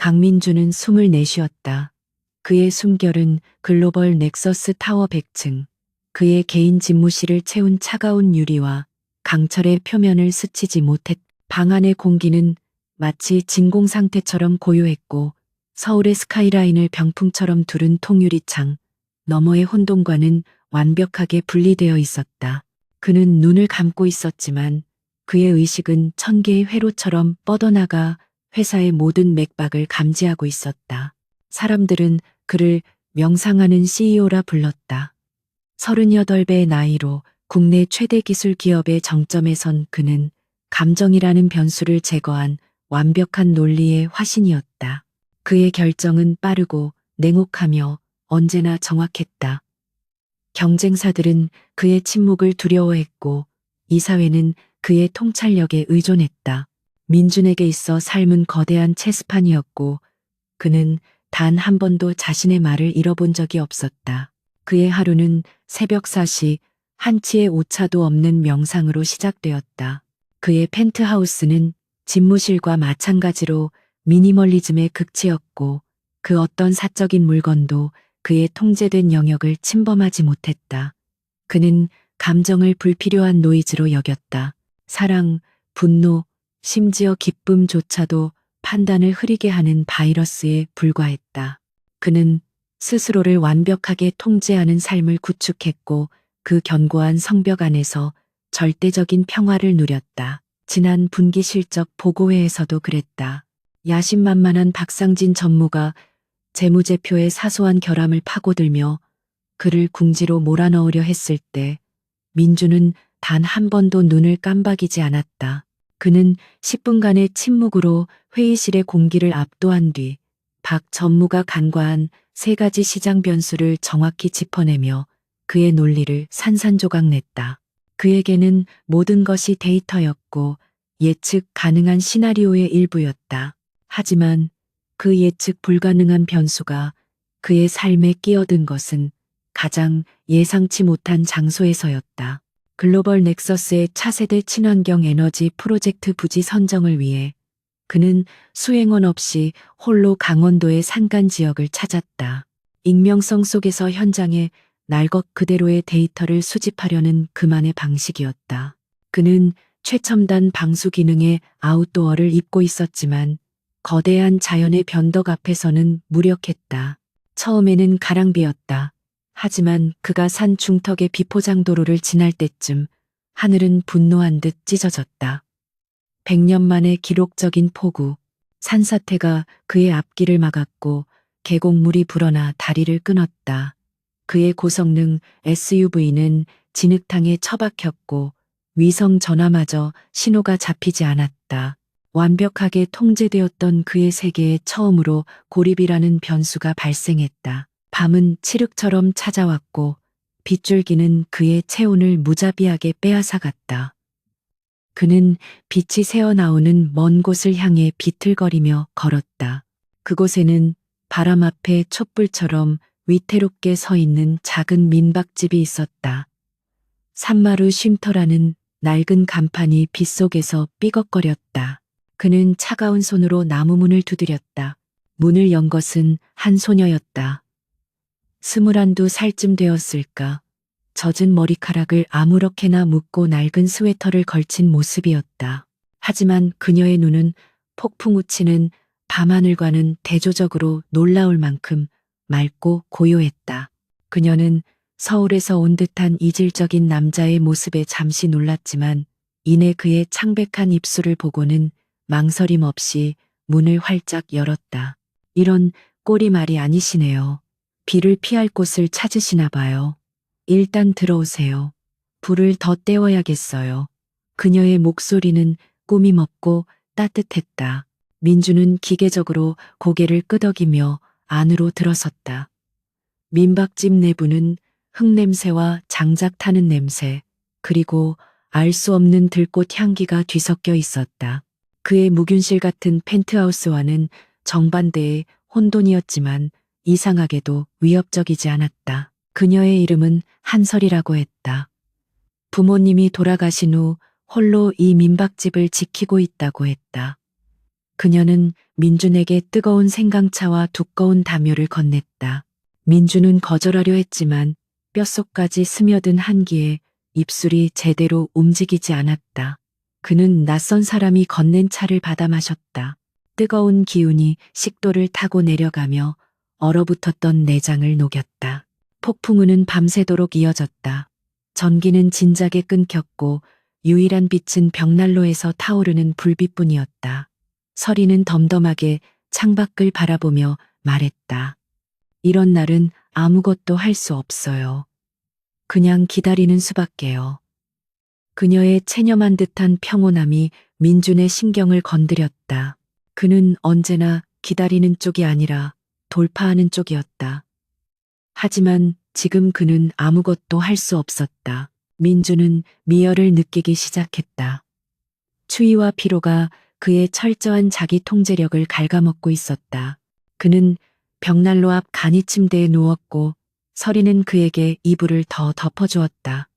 강민주는 숨을 내쉬었다. 그의 숨결은 글로벌 넥서스 타워 100층, 그의 개인 집무실을 채운 차가운 유리와 강철의 표면을 스치지 못했. 방 안의 공기는 마치 진공 상태처럼 고요했고 서울의 스카이라인을 병풍처럼 두른 통유리창 너머의 혼돈과는 완벽하게 분리되어 있었다. 그는 눈을 감고 있었지만 그의 의식은 천 개의 회로처럼 뻗어나가 회사의 모든 맥박을 감지하고 있었다. 사람들은 그를 명상하는 CEO라 불렀다. 38배의 나이로 국내 최대 기술 기업의 정점에 선 그는 감정이라는 변수를 제거한 완벽한 논리의 화신이었다. 그의 결정은 빠르고 냉혹하며 언제나 정확했다. 경쟁사들은 그의 침묵을 두려워했고 이 사회는 그의 통찰력에 의존했다. 민준에게 있어 삶은 거대한 체스판이었고 그는 단 한 번도 자신의 말을 잃어본 적이 없었다. 그의 하루는 새벽 4시 한치의 오차도 없는 명상으로 시작되었다. 그의 펜트하우스는 집무실과 마찬가지로 미니멀리즘의 극치였고 그 어떤 사적인 물건도 그의 통제된 영역을 침범하지 못했다. 그는 감정을 불필요한 노이즈로 여겼다. 사랑, 분노, 심지어 기쁨조차도 판단을 흐리게 하는 바이러스에 불과했다. 그는 스스로를 완벽하게 통제하는 삶을 구축했고 그 견고한 성벽 안에서 절대적인 평화를 누렸다. 지난 분기 실적 보고회에서도 그랬다. 야심만만한 박상진 전무가 재무제표의 사소한 결함을 파고들며 그를 궁지로 몰아넣으려 했을 때 민주는 단 한 번도 눈을 깜박이지 않았다. 그는 10분간의 침묵으로 회의실의 공기를 압도한 뒤 박 전무가 간과한 3가지 시장 변수를 정확히 짚어내며 그의 논리를 산산조각냈다. 그에게는 모든 것이 데이터였고 예측 가능한 시나리오의 일부였다. 하지만 그 예측 불가능한 변수가 그의 삶에 끼어든 것은 가장 예상치 못한 장소에서였다. 글로벌 넥서스의 차세대 친환경 에너지 프로젝트 부지 선정을 위해 그는 수행원 없이 홀로 강원도의 산간 지역을 찾았다. 익명성 속에서 현장에 날 것 그대로의 데이터를 수집하려는 그만의 방식이었다. 그는 최첨단 방수 기능의 아웃도어를 입고 있었지만 거대한 자연의 변덕 앞에서는 무력했다. 처음에는 가랑비였다. 하지만 그가 산 중턱의 비포장도로를 지날 때쯤 하늘은 분노한 듯 찢어졌다. 100년 만의 기록적인 폭우, 산사태가 그의 앞길을 막았고 계곡물이 불어나 다리를 끊었다. 그의 고성능 SUV는 진흙탕에 처박혔고 위성 전화마저 신호가 잡히지 않았다. 완벽하게 통제되었던 그의 세계에 처음으로 고립이라는 변수가 발생했다. 밤은 칠흑처럼 찾아왔고 빗줄기는 그의 체온을 무자비하게 빼앗아갔다. 그는 빛이 새어나오는 먼 곳을 향해 비틀거리며 걸었다. 그곳에는 바람 앞에 촛불처럼 위태롭게 서 있는 작은 민박집이 있었다. 산마루 쉼터라는 낡은 간판이 빗속에서 삐걱거렸다. 그는 차가운 손으로 나무 문을 두드렸다. 문을 연 것은 한 소녀였다. 21~22살쯤 되었을까. 젖은 머리카락을 아무렇게나 묶고 낡은 스웨터를 걸친 모습이었다. 하지만 그녀의 눈은 폭풍 우치는 밤하늘과는 대조적으로 놀라울 만큼 맑고 고요했다. 그녀는 서울에서 온 듯한 이질적인 남자의 모습에 잠시 놀랐지만 이내 그의 창백한 입술을 보고는 망설임 없이 문을 활짝 열었다. 이런 꼴이 말이 아니시네요. 비를 피할 곳을 찾으시나 봐요. 일단 들어오세요. 불을 더 때워야겠어요. 그녀의 목소리는 꾸밈 없고 따뜻했다. 민주는 기계적으로 고개를 끄덕이며 안으로 들어섰다. 민박집 내부는 흙냄새와 장작 타는 냄새, 그리고 알 수 없는 들꽃 향기가 뒤섞여 있었다. 그의 무균실 같은 펜트하우스와는 정반대의 혼돈이었지만 이상하게도 위협적이지 않았다. 그녀의 이름은 한설이라고 했다. 부모님이 돌아가신 후 홀로 이 민박집을 지키고 있다고 했다. 그녀는 민준에게 뜨거운 생강차와 두꺼운 담요를 건넸다. 민준은 거절하려 했지만 뼛속까지 스며든 한기에 입술이 제대로 움직이지 않았다. 그는 낯선 사람이 건넨 차를 받아 마셨다. 뜨거운 기운이 식도를 타고 내려가며 얼어붙었던 내장을 녹였다. 폭풍우는 밤새도록 이어졌다. 전기는 진작에 끊겼고 유일한 빛은 벽난로에서 타오르는 불빛뿐이었다. 서리는 덤덤하게 창밖을 바라보며 말했다. 이런 날은 아무것도 할 수 없어요. 그냥 기다리는 수밖에요. 그녀의 체념한 듯한 평온함이 민준의 신경을 건드렸다. 그는 언제나 기다리는 쪽이 아니라 돌파하는 쪽이었다. 하지만 지금 그는 아무것도 할 수 없었다. 민준은 미열을 느끼기 시작했다. 추위와 피로가 그의 철저한 자기 통제력을 갉아먹고 있었다. 그는 벽난로 앞 간이 침대에 누웠고 서리는 그에게 이불을 더 덮어주었다.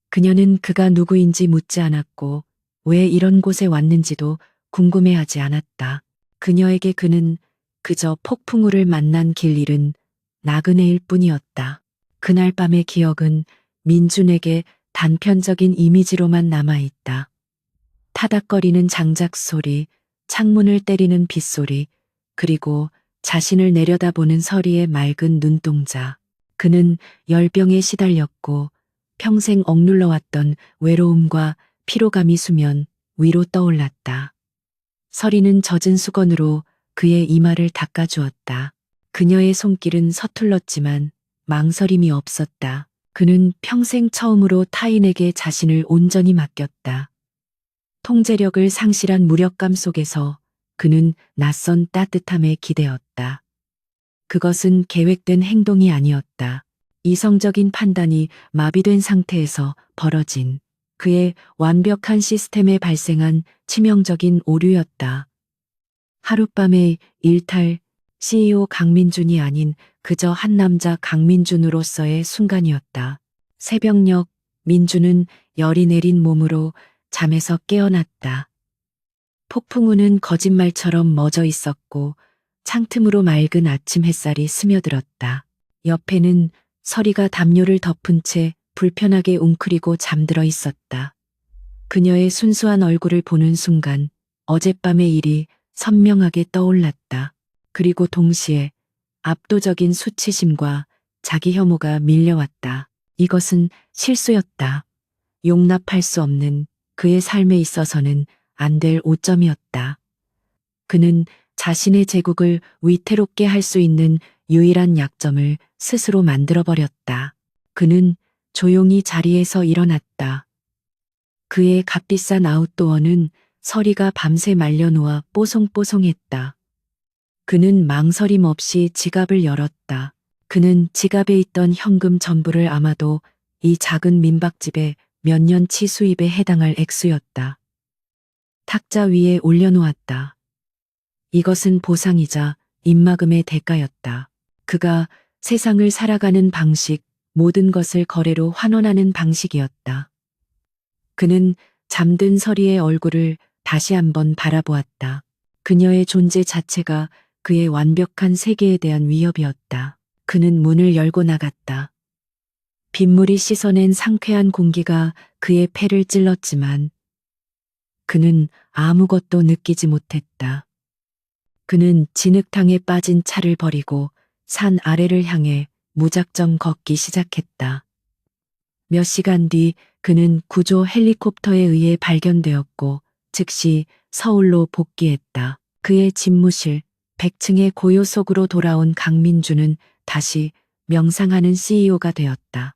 그녀는 그가 누구인지 묻지 않았고 왜 이런 곳에 왔는지도 궁금해하지 않았다. 그녀에게 그는 그저 폭풍우를 만난 길 잃은 나그네일 뿐이었다. 그날 밤의 기억은 민준에게 단편적인 이미지로만 남아있다. 타닥거리는 장작 소리, 창문을 때리는 빗소리, 그리고 자신을 내려다보는 서리의 맑은 눈동자. 그는 열병에 시달렸고 평생 억눌러왔던 외로움과 피로감이 수면 위로 떠올랐다. 서리는 젖은 수건으로 그의 이마를 닦아주었다. 그녀의 손길은 서툴렀지만 망설임이 없었다. 그는 평생 처음으로 타인에게 자신을 온전히 맡겼다. 통제력을 상실한 무력감 속에서 그는 낯선 따뜻함에 기대었다. 그것은 계획된 행동이 아니었다. 이성적인 판단이 마비된 상태에서 벌어진 그의 완벽한 시스템에 발생한 치명적인 오류였다. 하룻밤의 일탈, CEO 강민준이 아닌 그저 한 남자 강민준으로서의 순간이었다. 새벽녘 민준은 열이 내린 몸으로 잠에서 깨어났다. 폭풍우는 거짓말처럼 멎어 있었고 창틈으로 맑은 아침 햇살이 스며들었다. 옆에는 서리가 담요를 덮은 채 불편하게 웅크리고 잠들어 있었다. 그녀의 순수한 얼굴을 보는 순간 어젯밤의 일이 선명하게 떠올랐다. 그리고 동시에 압도적인 수치심과 자기 혐오가 밀려왔다. 이것은 실수였다. 용납할 수 없는 그의 삶에 있어서는 안 될 오점이었다. 그는 자신의 제국을 위태롭게 할 수 있는 유일한 약점을 스스로 만들어버렸다. 그는 조용히 자리에서 일어났다. 그의 값비싼 아웃도어는 서리가 밤새 말려놓아 뽀송뽀송했다. 그는 망설임 없이 지갑을 열었다. 그는 지갑에 있던 현금 전부를 아마도 이 작은 민박집의 몇 년치 수입에 해당할 액수였다. 탁자 위에 올려놓았다. 이것은 보상이자 입막음의 대가였다. 그가 세상을 살아가는 방식, 모든 것을 거래로 환원하는 방식이었다. 그는 잠든 서리의 얼굴을 다시 한번 바라보았다. 그녀의 존재 자체가 그의 완벽한 세계에 대한 위협이었다. 그는 문을 열고 나갔다. 빗물이 씻어낸 상쾌한 공기가 그의 폐를 찔렀지만 그는 아무것도 느끼지 못했다. 그는 진흙탕에 빠진 차를 버리고 산 아래를 향해 무작정 걷기 시작했다. 몇 시간 뒤 그는 구조 헬리콥터에 의해 발견되었고 즉시 서울로 복귀했다. 그의 집무실 100층의 고요 속으로 돌아온 강민주는 다시 명상하는 CEO가 되었다.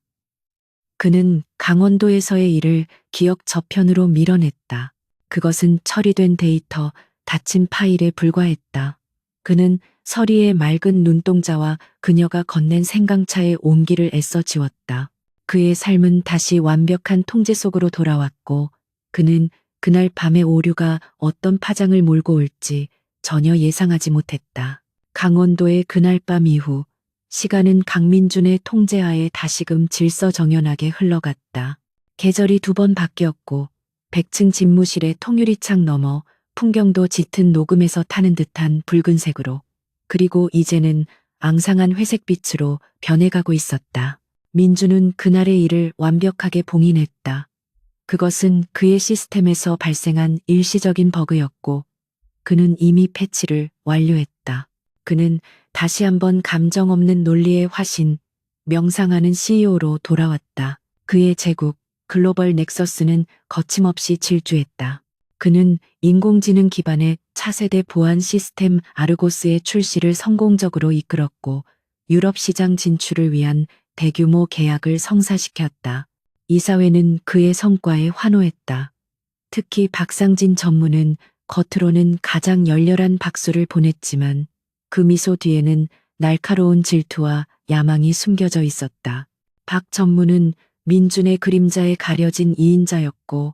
그는 강원도에서의 일을 기억 저편으로 밀어냈다. 그것은 처리된 데이터, 닫힌 파일에 불과했다. 그는 서리의 맑은 눈동자와 그녀가 건넨 생강차의 온기를 애써 지웠다. 그의 삶은 다시 완벽한 통제 속으로 돌아왔고 그는 그날 밤의 오류가 어떤 파장을 몰고 올지 전혀 예상하지 못했다. 강원도의 그날 밤 이후 시간은 강민준의 통제하에 다시금 질서정연하게 흘러갔다. 계절이 2번 바뀌었고 100층 집무실의 통유리창 너머 풍경도 짙은 녹음에서 타는 듯한 붉은색으로, 그리고 이제는 앙상한 회색빛으로 변해가고 있었다. 민주는 그날의 일을 완벽하게 봉인했다. 그것은 그의 시스템에서 발생한 일시적인 버그였고, 그는 이미 패치를 완료했다. 그는 다시 한번 감정 없는 논리의 화신, 명상하는 CEO로 돌아왔다. 그의 제국, 글로벌 넥서스는 거침없이 질주했다. 그는 인공지능 기반의 차세대 보안 시스템 아르고스의 출시를 성공적으로 이끌었고, 유럽 시장 진출을 위한 대규모 계약을 성사시켰다. 이사회는 그의 성과에 환호했다. 특히 박상진 전무는 겉으로는 가장 열렬한 박수를 보냈지만 그 미소 뒤에는 날카로운 질투와 야망이 숨겨져 있었다. 박 전무는 민준의 그림자에 가려진 2인자였고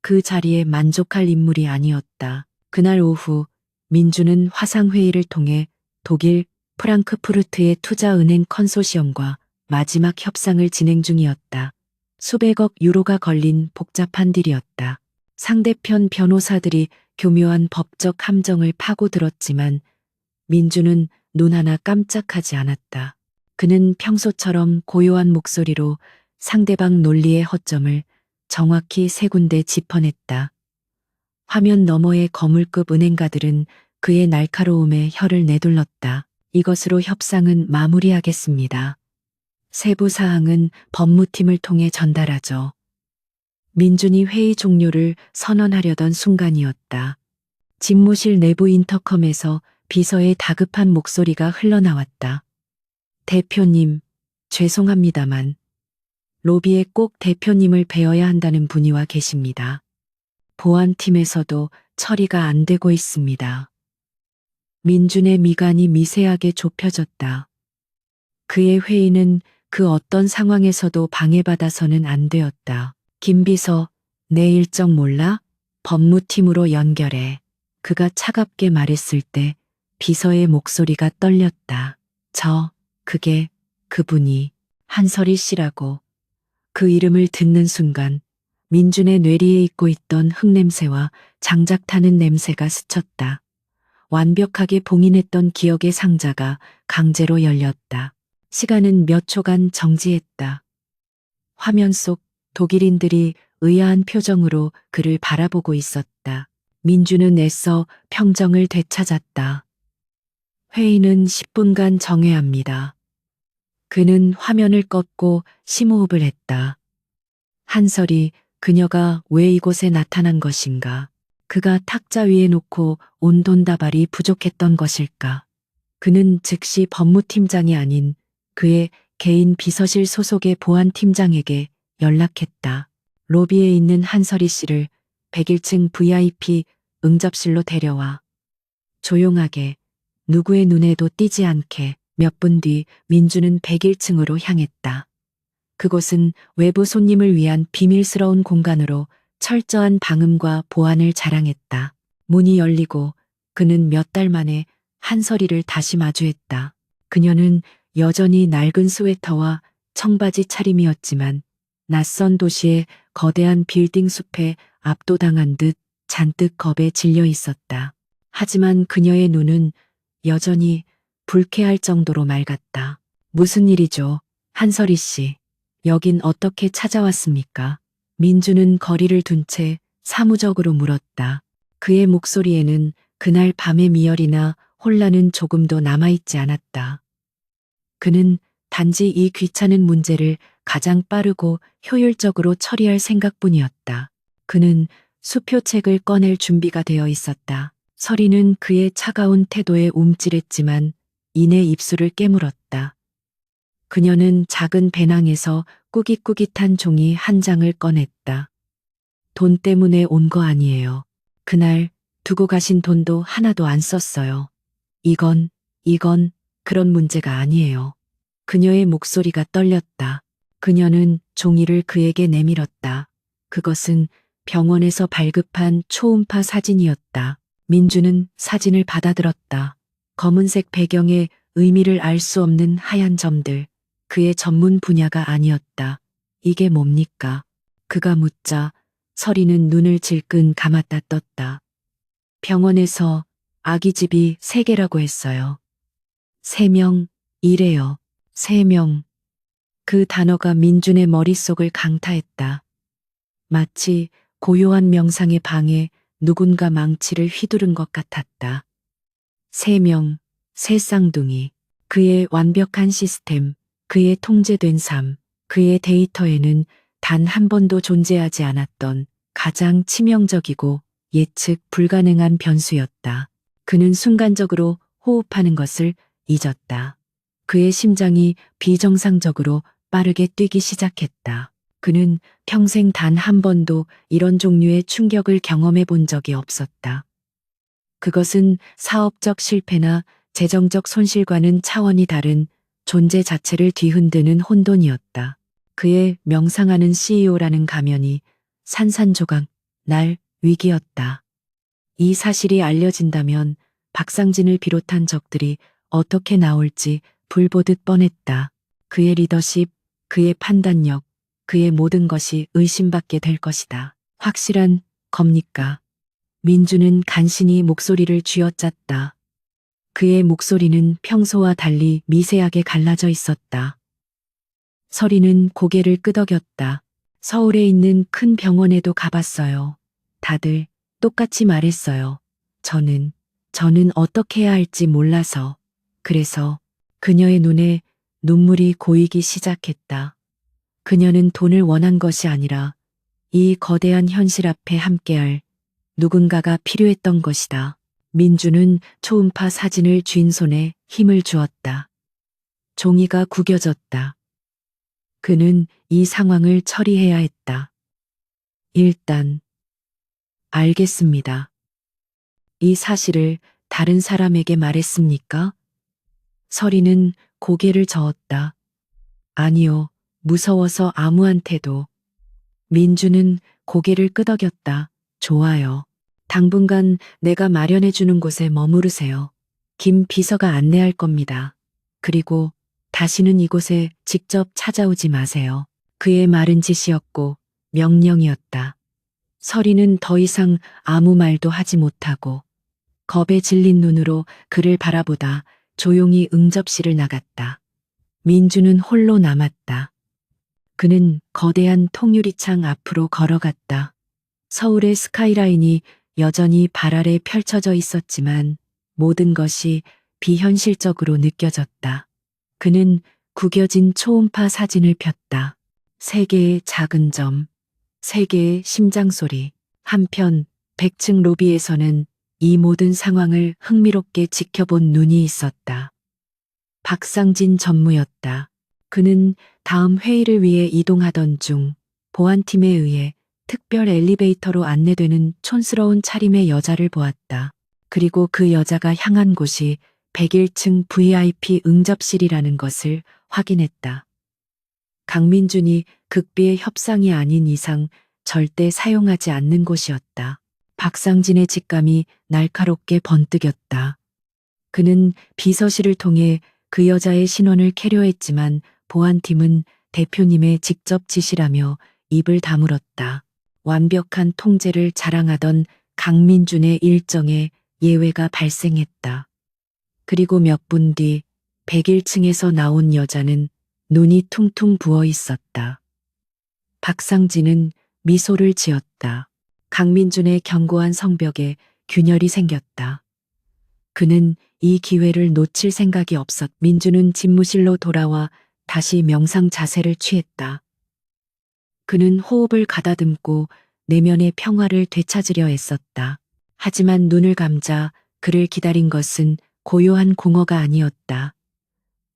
그 자리에 만족할 인물이 아니었다. 그날 오후 민준은 화상회의를 통해 독일 프랑크푸르트의 투자은행 컨소시엄과 마지막 협상을 진행 중이었다. 수백억 유로가 걸린 복잡한 딜이었다. 상대편 변호사들이 교묘한 법적 함정을 파고들었지만 민주는 눈 하나 깜짝하지 않았다. 그는 평소처럼 고요한 목소리로 상대방 논리의 허점을 정확히 세 군데 짚어냈다. 화면 너머의 거물급 은행가들은 그의 날카로움에 혀를 내둘렀다. 이것으로 협상은 마무리하겠습니다. 세부 사항은 법무팀을 통해 전달하죠. 민준이 회의 종료를 선언하려던 순간이었다. 집무실 내부 인터컴에서 비서의 다급한 목소리가 흘러나왔다. 대표님, 죄송합니다만 로비에 꼭 대표님을 뵈어야 한다는 분이 와 계십니다. 보안팀에서도 처리가 안 되고 있습니다. 민준의 미간이 미세하게 좁혀졌다. 그의 회의는 그 어떤 상황에서도 방해받아서는 안 되었다. 김 비서, 내 일정 몰라? 법무팀으로 연결해. 그가 차갑게 말했을 때 비서의 목소리가 떨렸다. 그분이 한설이 씨라고. 그 이름을 듣는 순간 민준의 뇌리에 잊고 있던 흙냄새와 장작 타는 냄새가 스쳤다. 완벽하게 봉인했던 기억의 상자가 강제로 열렸다. 시간은 몇 초간 정지했다. 화면 속 독일인들이 의아한 표정으로 그를 바라보고 있었다. 민주는 애써 평정을 되찾았다. 회의는 10분간 정해야 합니다. 그는 화면을 껐고 심호흡을 했다. 한설이 그녀가 왜 이곳에 나타난 것인가? 그가 탁자 위에 놓고 온 돈다발이 부족했던 것일까? 그는 즉시 법무팀장이 아닌 그의 개인 비서실 소속의 보안팀장에게 연락했다. 로비에 있는 한설이 씨를 101층 VIP 응접실로 데려와. 조용하게, 누구의 눈에도 띄지 않게. 몇 분 뒤 민주는 101층으로 향했다. 그곳은 외부 손님을 위한 비밀스러운 공간으로 철저한 방음과 보안을 자랑했다. 문이 열리고 그는 몇 달 만에 한설이를 다시 마주했다. 그녀는 여전히 낡은 스웨터와 청바지 차림이었지만 낯선 도시의 거대한 빌딩 숲에 압도당한 듯 잔뜩 겁에 질려 있었다. 하지만 그녀의 눈은 여전히 불쾌할 정도로 맑았다. 무슨 일이죠? 한설이 씨. 여긴 어떻게 찾아왔습니까? 민주는 거리를 둔 채 사무적으로 물었다. 그의 목소리에는 그날 밤의 미열이나 혼란은 조금도 남아있지 않았다. 그는 단지 이 귀찮은 문제를 가장 빠르고 효율적으로 처리할 생각뿐이었다. 그는 수표책을 꺼낼 준비가 되어 있었다. 설이는 그의 차가운 태도에 움찔했지만 이내 입술을 깨물었다. 그녀는 작은 배낭에서 꾸깃꾸깃한 종이 한 장을 꺼냈다. 돈 때문에 온 거 아니에요. 그날 두고 가신 돈도 하나도 안 썼어요. 이건 그런 문제가 아니에요. 그녀의 목소리가 떨렸다. 그녀는 종이를 그에게 내밀었다. 그것은 병원에서 발급한 초음파 사진이었다. 민주는 사진을 받아들었다. 검은색 배경에 의미를 알 수 없는 하얀 점들. 그의 전문 분야가 아니었다. 이게 뭡니까? 그가 묻자 설이는 눈을 질끈 감았다 떴다. 병원에서 아기 집이 3개라고 했어요. 3명, 이래요. 3명. 그 단어가 민준의 머릿속을 강타했다. 마치 고요한 명상의 방에 누군가 망치를 휘두른 것 같았다. 3명, 새 쌍둥이. 그의 완벽한 시스템, 그의 통제된 삶, 그의 데이터에는 단 한 번도 존재하지 않았던 가장 치명적이고 예측 불가능한 변수였다. 그는 순간적으로 호흡하는 것을 잊었다. 그의 심장이 비정상적으로 빠르게 뛰기 시작했다. 그는 평생 단 한 번도 이런 종류의 충격을 경험해 본 적이 없었다. 그것은 사업적 실패나 재정적 손실과는 차원이 다른 존재 자체를 뒤흔드는 혼돈이었다. 그의 명상하는 CEO라는 가면이 산산조각 날 위기였다. 이 사실이 알려진다면 박상진을 비롯한 적들이 어떻게 나올지 불보듯 뻔했다. 그의 리더십, 그의 판단력, 그의 모든 것이 의심받게 될 것이다. 확실한 겁니까? 민주는 간신히 목소리를 쥐어짰다. 그의 목소리는 평소와 달리 미세하게 갈라져 있었다. 서리는 고개를 끄덕였다. 서울에 있는 큰 병원에도 가봤어요. 다들 똑같이 말했어요. 저는 어떻게 해야 할지 몰라서. 그래서 그녀의 눈에 눈물이 고이기 시작했다. 그녀는 돈을 원한 것이 아니라 이 거대한 현실 앞에 함께할 누군가가 필요했던 것이다. 민주는 초음파 사진을 쥔 손에 힘을 주었다. 종이가 구겨졌다. 그는 이 상황을 처리해야 했다. 일단, 알겠습니다. 이 사실을 다른 사람에게 말했습니까? 서리는 고개를 저었다. 아니요, 무서워서 아무한테도. 민주는 고개를 끄덕였다. 좋아요. 당분간 내가 마련해주는 곳에 머무르세요. 김 비서가 안내할 겁니다. 그리고 다시는 이곳에 직접 찾아오지 마세요. 그의 말은 지시였고 명령이었다. 서리는 더 이상 아무 말도 하지 못하고 겁에 질린 눈으로 그를 바라보다 조용히 응접실을 나갔다. 민주는 홀로 남았다. 그는 거대한 통유리창 앞으로 걸어갔다. 서울의 스카이라인이 여전히 발 아래 펼쳐져 있었지만 모든 것이 비현실적으로 느껴졌다. 그는 구겨진 초음파 사진을 폈다. 3개의 작은 점, 3개의 심장 소리. 한편 100층 로비에서는 이 모든 상황을 흥미롭게 지켜본 눈이 있었다. 박상진 전무였다. 그는 다음 회의를 위해 이동하던 중 보안팀에 의해 특별 엘리베이터로 안내되는 촌스러운 차림의 여자를 보았다. 그리고 그 여자가 향한 곳이 101층 VIP 응접실이라는 것을 확인했다. 강민준이 극비의 협상이 아닌 이상 절대 사용하지 않는 곳이었다. 박상진의 직감이 날카롭게 번뜩였다. 그는 비서실을 통해 그 여자의 신원을 캐려했지만 보안팀은 대표님의 직접 지시라며 입을 다물었다. 완벽한 통제를 자랑하던 강민준의 일정에 예외가 발생했다. 그리고 몇 분 뒤 101층에서 나온 여자는 눈이 퉁퉁 부어 있었다. 박상진은 미소를 지었다. 강민준의 견고한 성벽에 균열이 생겼다. 그는 이 기회를 놓칠 생각이 없었. 민주는 집무실로 돌아와 다시 명상 자세를 취했다. 그는 호흡을 가다듬고 내면의 평화를 되찾으려 애썼다. 하지만 눈을 감자 그를 기다린 것은 고요한 공허가 아니었다.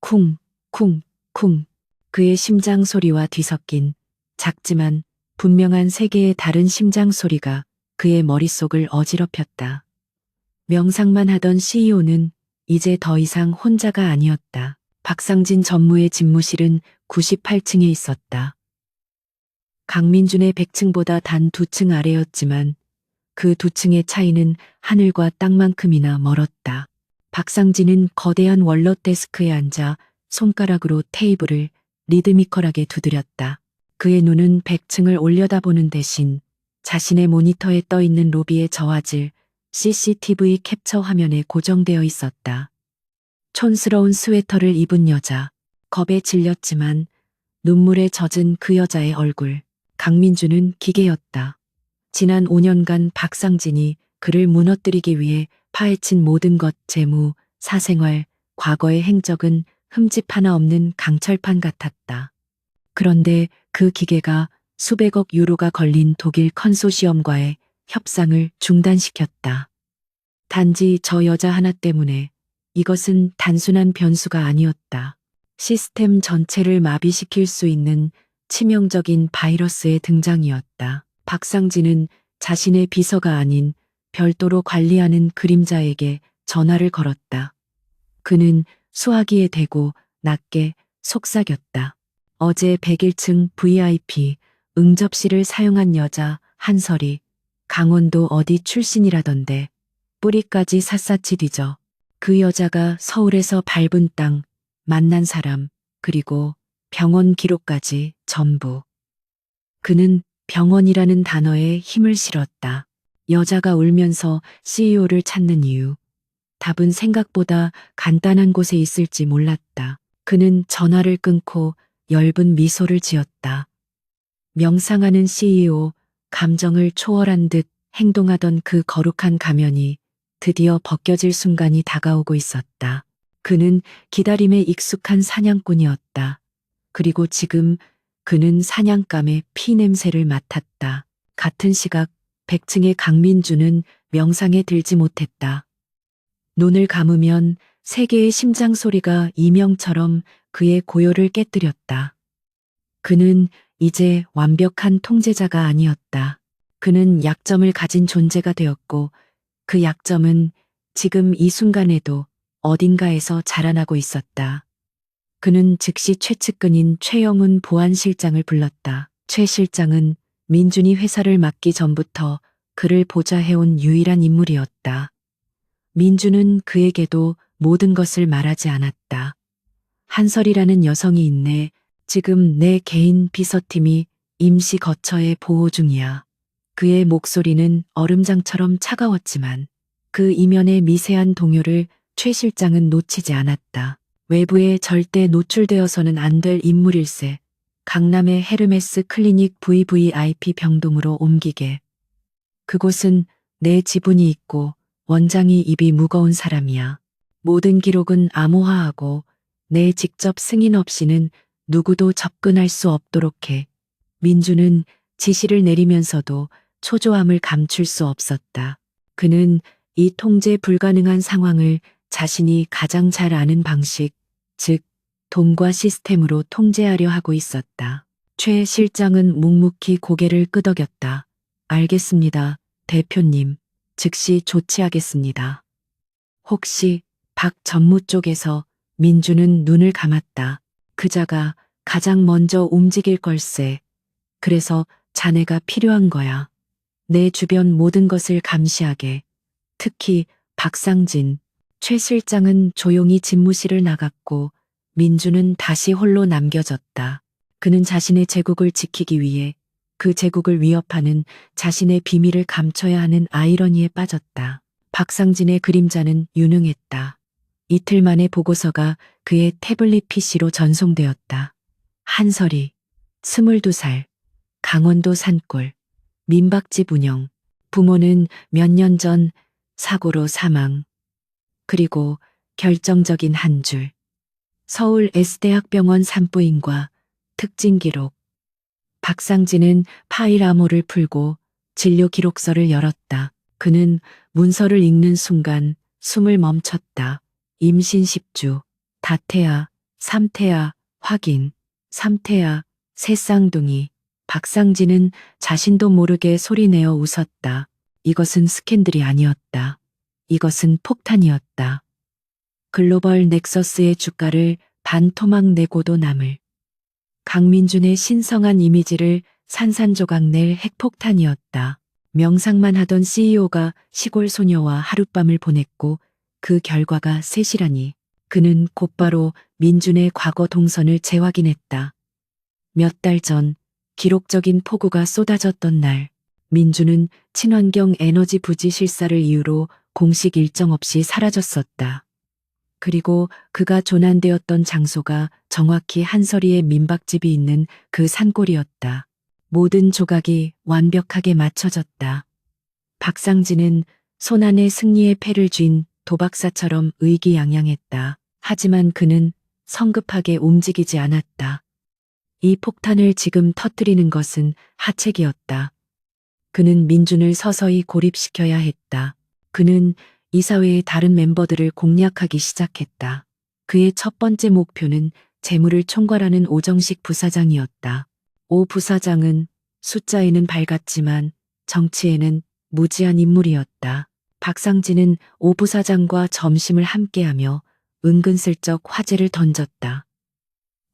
쿵, 쿵, 쿵. 그의 심장 소리와 뒤섞인 작지만 분명한 3개의 다른 심장 소리가 그의 머릿속을 어지럽혔다. 명상만 하던 CEO는 이제 더 이상 혼자가 아니었다. 박상진 전무의 집무실은 98층에 있었다. 강민준의 100층보다 단 2층 아래였지만 그 2층의 차이는 하늘과 땅만큼이나 멀었다. 박상진은 거대한 원로 데스크에 앉아 손가락으로 테이블을 리드미컬하게 두드렸다. 그의 눈은 100층을 올려다보는 대신 자신의 모니터에 떠 있는 로비의 저화질 CCTV 캡처 화면에 고정되어 있었다. 촌스러운 스웨터를 입은 여자, 겁에 질렸지만 눈물에 젖은 그 여자의 얼굴. 강민주는 기계였다. 지난 5년간 박상진이 그를 무너뜨리기 위해 파헤친 모든 것, 재무, 사생활, 과거의 행적은 흠집 하나 없는 강철판 같았다. 그런데 그 기계가 수백억 유로가 걸린 독일 컨소시엄과의 협상을 중단시켰다. 단지 저 여자 하나 때문에. 이것은 단순한 변수가 아니었다. 시스템 전체를 마비시킬 수 있는 치명적인 바이러스의 등장이었다. 박상진은 자신의 비서가 아닌 별도로 관리하는 그림자에게 전화를 걸었다. 그는 수화기에 대고 낮게 속삭였다. 어제 101층 VIP 응접실을 사용한 여자 한설이 강원도 어디 출신이라던데 뿌리까지 샅샅이 뒤져. 그 여자가 서울에서 밟은 땅, 만난 사람, 그리고 병원 기록까지 전부. 그는 병원이라는 단어에 힘을 실었다. 여자가 울면서 CEO를 찾는 이유. 답은 생각보다 간단한 곳에 있을지 몰랐다. 그는 전화를 끊고 엷은 미소를 지었다. 명상하는 CEO, 감정을 초월한 듯 행동하던 그 거룩한 가면이 드디어 벗겨질 순간이 다가오고 있었다. 그는 기다림에 익숙한 사냥꾼이었다. 그리고 지금 그는 사냥감의 피 냄새를 맡았다. 같은 시각 100층의 강민주는 명상에 들지 못했다. 눈을 감으면 세계의 심장 소리가 이명처럼 그의 고요를 깨뜨렸다. 그는 이제 완벽한 통제자가 아니었다. 그는 약점을 가진 존재가 되었고 그 약점은 지금 이 순간에도 어딘가에서 자라나고 있었다. 그는 즉시 최측근인 최영훈 보안실장을 불렀다. 최 실장은 민준이 회사를 맡기 전부터 그를 보좌해온 유일한 인물이었다. 민준은 그에게도 모든 것을 말하지 않았다. 한설이라는 여성이 있네. 지금 내 개인 비서팀이 임시 거처에 보호 중이야. 그의 목소리는 얼음장처럼 차가웠지만 그 이면의 미세한 동요를 최 실장은 놓치지 않았다. 외부에 절대 노출되어서는 안 될 인물일세. 강남의 헤르메스 클리닉 VVIP 병동으로 옮기게. 그곳은 내 지분이 있고 원장이 입이 무거운 사람이야. 모든 기록은 암호화하고 내 직접 승인 없이는 누구도 접근할 수 없도록 해. 민주는 지시를 내리면서도 초조함을 감출 수 없었다. 그는 이 통제 불가능한 상황을 자신이 가장 잘 아는 방식, 즉 돈과 시스템으로 통제하려 하고 있었다. 최 실장은 묵묵히 고개를 끄덕였다. 알겠습니다, 대표님. 즉시 조치하겠습니다. 혹시 박 전무 쪽에서 민주는 눈을 감았다. 그자가 가장 먼저 움직일 걸세. 그래서 자네가 필요한 거야. 내 주변 모든 것을 감시하게. 특히 박상진. 최 실장은 조용히 집무실을 나갔고 민주는 다시 홀로 남겨졌다. 그는 자신의 제국을 지키기 위해 그 제국을 위협하는 자신의 비밀을 감춰야 하는 아이러니에 빠졌다. 박상진의 그림자는 유능했다. 이틀 만에 보고서가 그의 태블릿 PC로 전송되었다. 한설이, 22살, 강원도 산골, 민박집 운영, 부모는 몇 년 전 사고로 사망. 그리고 결정적인 한 줄. 서울 S대학병원 산부인과 특징 기록. 박상진은 파일 암호를 풀고 진료 기록서를 열었다. 그는 문서를 읽는 순간 숨을 멈췄다. 임신 10주, 다태아, 3태아, 확인, 3태아, 새 쌍둥이. 박상진은 자신도 모르게 소리내어 웃었다. 이것은 스캔들이 아니었다. 이것은 폭탄이었다. 글로벌 넥서스의 주가를 반토막 내고도 남을. 강민준의 신성한 이미지를 산산조각 낼 핵폭탄이었다. 명상만 하던 CEO가 시골 소녀와 하룻밤을 보냈고 그 결과가 셋이라니. 그는 곧바로 민준의 과거 동선을 재확인했다. 몇 달 전 기록적인 폭우가 쏟아졌던 날 민주는 친환경 에너지 부지 실사를 이유로 공식 일정 없이 사라졌었다. 그리고 그가 조난되었던 장소가 정확히 한설이의 민박집이 있는 그 산골이었다. 모든 조각이 완벽하게 맞춰졌다. 박상진은 손안에 승리의 패를 쥔 도박사처럼 의기양양했다. 하지만 그는 성급하게 움직이지 않았다. 이 폭탄을 지금 터뜨리는 것은 하책이었다. 그는 민준을 서서히 고립시켜야 했다. 그는 이사회의 다른 멤버들을 공략하기 시작했다. 그의 첫 번째 목표는 재물을 총괄하는 오정식 부사장이었다. 오 부사장은 숫자에는 밝았지만 정치에는 무지한 인물이었다. 박상진은 오 부사장과 점심을 함께하며 은근슬쩍 화제를 던졌다.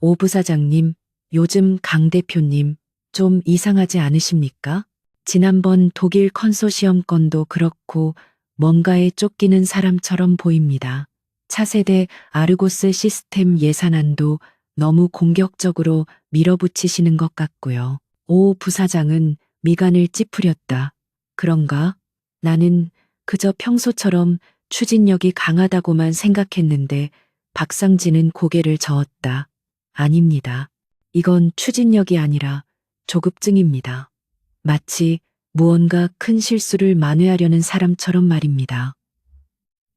오 부사장님, 요즘 강 대표님 좀 이상하지 않으십니까? 지난번 독일 컨소시엄 건도 그렇고 뭔가에 쫓기는 사람처럼 보입니다. 차세대 아르고스 시스템 예산안도 너무 공격적으로 밀어붙이시는 것 같고요. 오 부사장은 미간을 찌푸렸다. 그런가? 나는 그저 평소처럼 추진력이 강하다고만 생각했는데 박상진은 고개를 저었다. 아닙니다. 이건 추진력이 아니라 조급증입니다. 마치 무언가 큰 실수를 만회하려는 사람처럼 말입니다.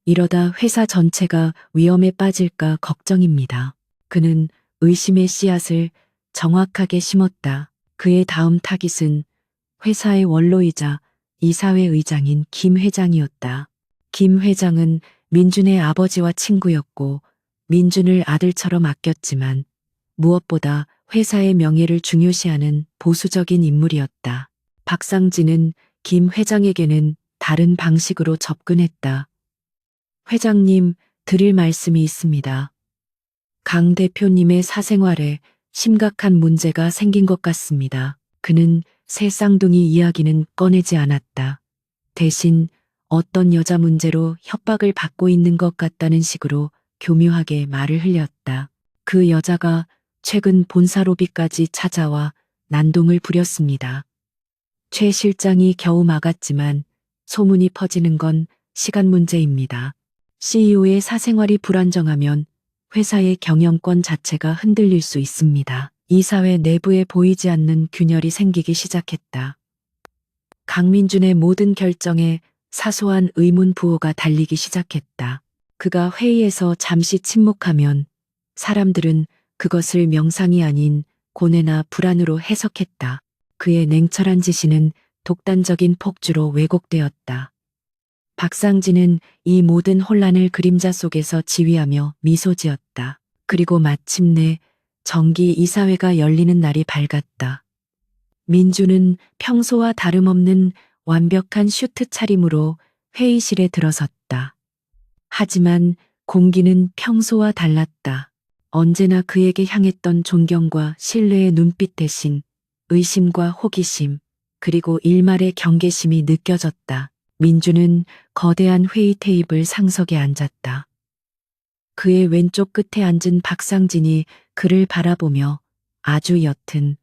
이러다 회사 전체가 위험에 빠질까 걱정입니다. 그는 의심의 씨앗을 정확하게 심었다. 그의 다음 타깃은 회사의 원로이자 이사회 의장인 김 회장이었다. 김 회장은 민준의 아버지와 친구였고 민준을 아들처럼 아꼈지만 무엇보다 회사의 명예를 중요시하는 보수적인 인물이었다. 박상진은 김 회장에게는 다른 방식으로 접근했다. 회장님, 드릴 말씀이 있습니다. 강 대표님의 사생활에 심각한 문제가 생긴 것 같습니다. 그는 새 쌍둥이 이야기는 꺼내지 않았다. 대신 어떤 여자 문제로 협박을 받고 있는 것 같다는 식으로 교묘하게 말을 흘렸다. 그 여자가 최근 본사 로비까지 찾아와 난동을 부렸습니다. 최 실장이 겨우 막았지만 소문이 퍼지는 건 시간 문제입니다. CEO의 사생활이 불안정하면 회사의 경영권 자체가 흔들릴 수 있습니다. 이사회 내부에 보이지 않는 균열이 생기기 시작했다. 강민준의 모든 결정에 사소한 의문 부호가 달리기 시작했다. 그가 회의에서 잠시 침묵하면 사람들은 그것을 명상이 아닌 고뇌나 불안으로 해석했다. 그의 냉철한 지시는 독단적인 폭주로 왜곡되었다. 박상진은 이 모든 혼란을 그림자 속에서 지휘하며 미소 지었다. 그리고 마침내 정기 이사회가 열리는 날이 밝았다. 민주는 평소와 다름없는 완벽한 슈트 차림으로 회의실에 들어섰다. 하지만 공기는 평소와 달랐다. 언제나 그에게 향했던 존경과 신뢰의 눈빛 대신 의심과 호기심, 그리고 일말의 경계심이 느껴졌다. 민주는 거대한 회의 테이블 상석에 앉았다. 그의 왼쪽 끝에 앉은 박상진이 그를 바라보며 아주 옅은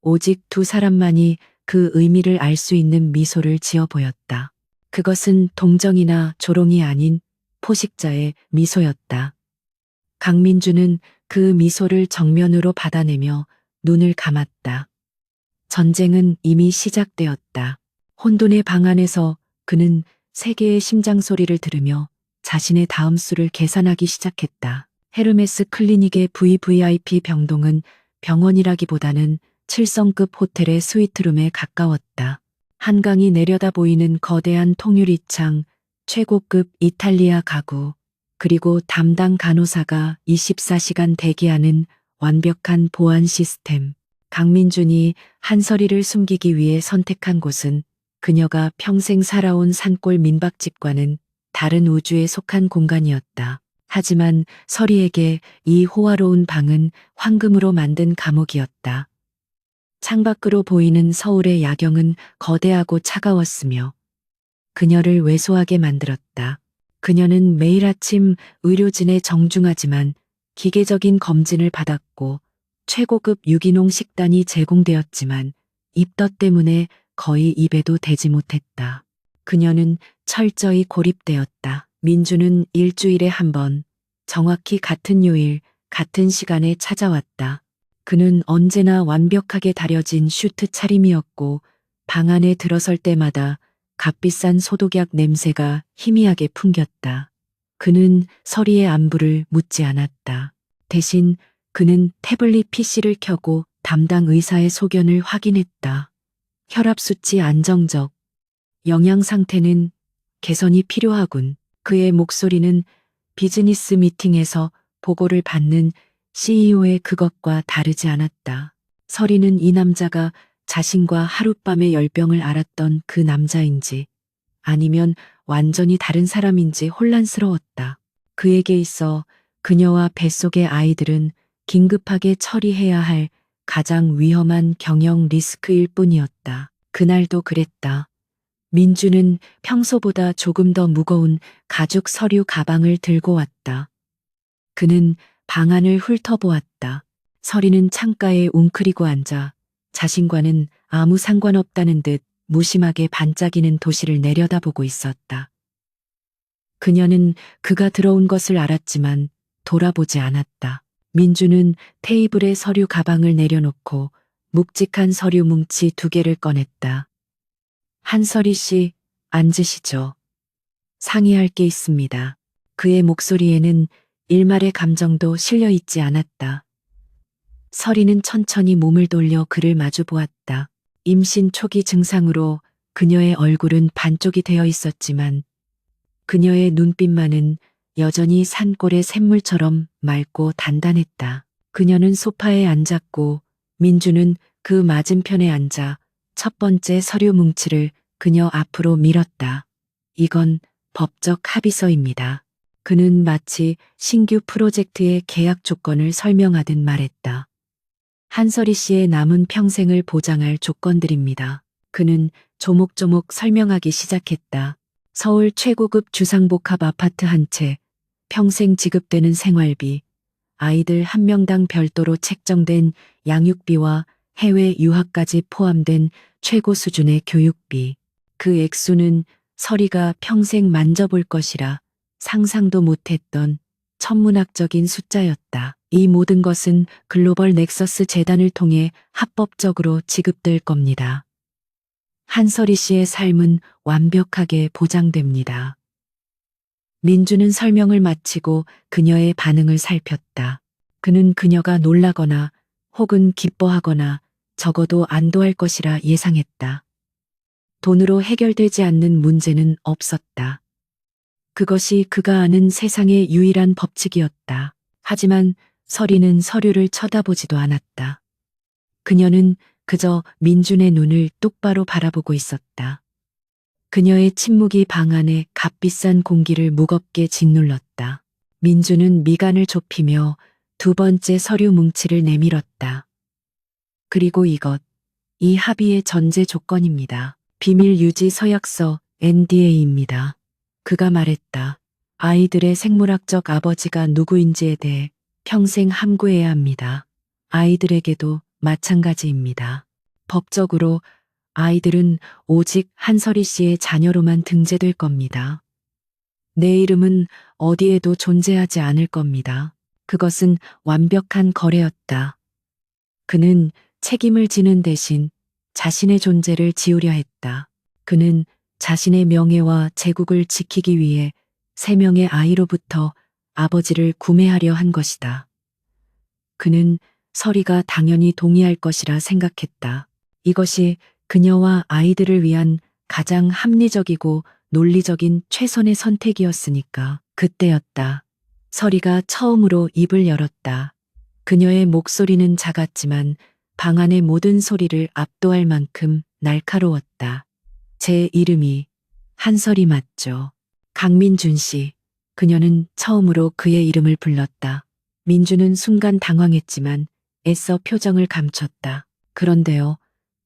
오직 두 사람만이 그 의미를 알 수 있는 미소를 지어 보였다. 그것은 동정이나 조롱이 아닌 포식자의 미소였다. 강민주는 그 미소를 정면으로 받아내며 눈을 감았다. 전쟁은 이미 시작되었다. 혼돈의 방 안에서 그는 세계의 심장 소리를 들으며 자신의 다음 수를 계산하기 시작했다. 헤르메스 클리닉의 VVIP 병동은 병원이라기보다는 7성급 호텔의 스위트룸에 가까웠다. 한강이 내려다 보이는 거대한 통유리창, 최고급 이탈리아 가구, 그리고 담당 간호사가 24시간 대기하는 완벽한 보안 시스템. 강민준이 한설이를 숨기기 위해 선택한 곳은 그녀가 평생 살아온 산골 민박집과는 다른 우주에 속한 공간이었다. 하지만 설이에게 이 호화로운 방은 황금으로 만든 감옥이었다. 창밖으로 보이는 서울의 야경은 거대하고 차가웠으며 그녀를 왜소하게 만들었다. 그녀는 매일 아침 의료진의 정중하지만 기계적인 검진을 받았고 최고급 유기농 식단이 제공되었지만 입덧 때문에 거의 입에도 대지 못했다. 그녀는 철저히 고립되었다. 민주는 일주일에 한 번, 정확히 같은 요일, 같은 시간에 찾아왔다. 그는 언제나 완벽하게 다려진 슈트 차림이었고 방 안에 들어설 때마다 값비싼 소독약 냄새가 희미하게 풍겼다. 그는 서리의 안부를 묻지 않았다. 대신 그는 태블릿 PC를 켜고 담당 의사의 소견을 확인했다. 혈압 수치 안정적. 영양 상태는 개선이 필요하군. 그의 목소리는 비즈니스 미팅에서 보고를 받는 CEO의 그것과 다르지 않았다. 서리는 이 남자가 자신과 하룻밤의 열병을 알았던 그 남자인지 아니면 완전히 다른 사람인지 혼란스러웠다. 그에게 있어 그녀와 뱃속의 아이들은 긴급하게 처리해야 할 가장 위험한 경영 리스크일 뿐이었다. 그날도 그랬다. 민주는 평소보다 조금 더 무거운 가죽 서류 가방을 들고 왔다. 그는 방 안을 훑어보았다. 서리는 창가에 웅크리고 앉아 자신과는 아무 상관없다는 듯 무심하게 반짝이는 도시를 내려다보고 있었다. 그녀는 그가 들어온 것을 알았지만 돌아보지 않았다. 민주는 테이블에 서류 가방을 내려놓고 묵직한 서류 뭉치 2개를 꺼냈다. 한서리 씨, 앉으시죠. 상의할 게 있습니다. 그의 목소리에는 일말의 감정도 실려 있지 않았다. 서리는 천천히 몸을 돌려 그를 마주 보았다. 임신 초기 증상으로 그녀의 얼굴은 반쪽이 되어 있었지만 그녀의 눈빛만은 여전히 산골의 샘물처럼 맑고 단단했다. 그녀는 소파에 앉았고 민주는 그 맞은편에 앉아 첫 번째 서류 뭉치를 그녀 앞으로 밀었다. 이건 법적 합의서입니다. 그는 마치 신규 프로젝트의 계약 조건을 설명하듯 말했다. 한서리 씨의 남은 평생을 보장할 조건들입니다. 그는 조목조목 설명하기 시작했다. 서울 최고급 주상복합 아파트 한 채, 평생 지급되는 생활비, 아이들 1명당 별도로 책정된 양육비와 해외 유학까지 포함된 최고 수준의 교육비. 그 액수는 서리가 평생 만져볼 것이라 상상도 못했던 천문학적인 숫자였다. 이 모든 것은 글로벌 넥서스 재단을 통해 합법적으로 지급될 겁니다. 한서리 씨의 삶은 완벽하게 보장됩니다. 민주는 설명을 마치고 그녀의 반응을 살폈다. 그는 그녀가 놀라거나 혹은 기뻐하거나 적어도 안도할 것이라 예상했다. 돈으로 해결되지 않는 문제는 없었다. 그것이 그가 아는 세상의 유일한 법칙이었다. 하지만 서리는 서류를 쳐다보지도 않았다. 그녀는 그저 민준의 눈을 똑바로 바라보고 있었다. 그녀의 침묵이 방 안에 값비싼 공기를 무겁게 짓눌렀다. 민준은 미간을 좁히며 2번째 서류 뭉치를 내밀었다. 그리고 이 합의의 전제 조건입니다. 비밀 유지 서약서 NDA입니다. 그가 말했다. 아이들의 생물학적 아버지가 누구인지에 대해 평생 함구해야 합니다. 아이들에게도 마찬가지입니다. 법적으로 아이들은 오직 한서리 씨의 자녀로만 등재될 겁니다. 내 이름은 어디에도 존재하지 않을 겁니다. 그것은 완벽한 거래였다. 그는 책임을 지는 대신 자신의 존재를 지우려 했다. 그는 자신의 명예와 제국을 지키기 위해 3명의 아이로부터 아버지를 구매하려 한 것이다. 그는 서리가 당연히 동의할 것이라 생각했다. 이것이 그녀와 아이들을 위한 가장 합리적이고 논리적인 최선의 선택이었으니까. 그때였다. 서리가 처음으로 입을 열었다. 그녀의 목소리는 작았지만 방 안의 모든 소리를 압도할 만큼 날카로웠다. 제 이름이 한서리 맞죠? 강민준 씨. 그녀는 처음으로 그의 이름을 불렀다. 민주는 순간 당황했지만 애써 표정을 감췄다. 그런데요.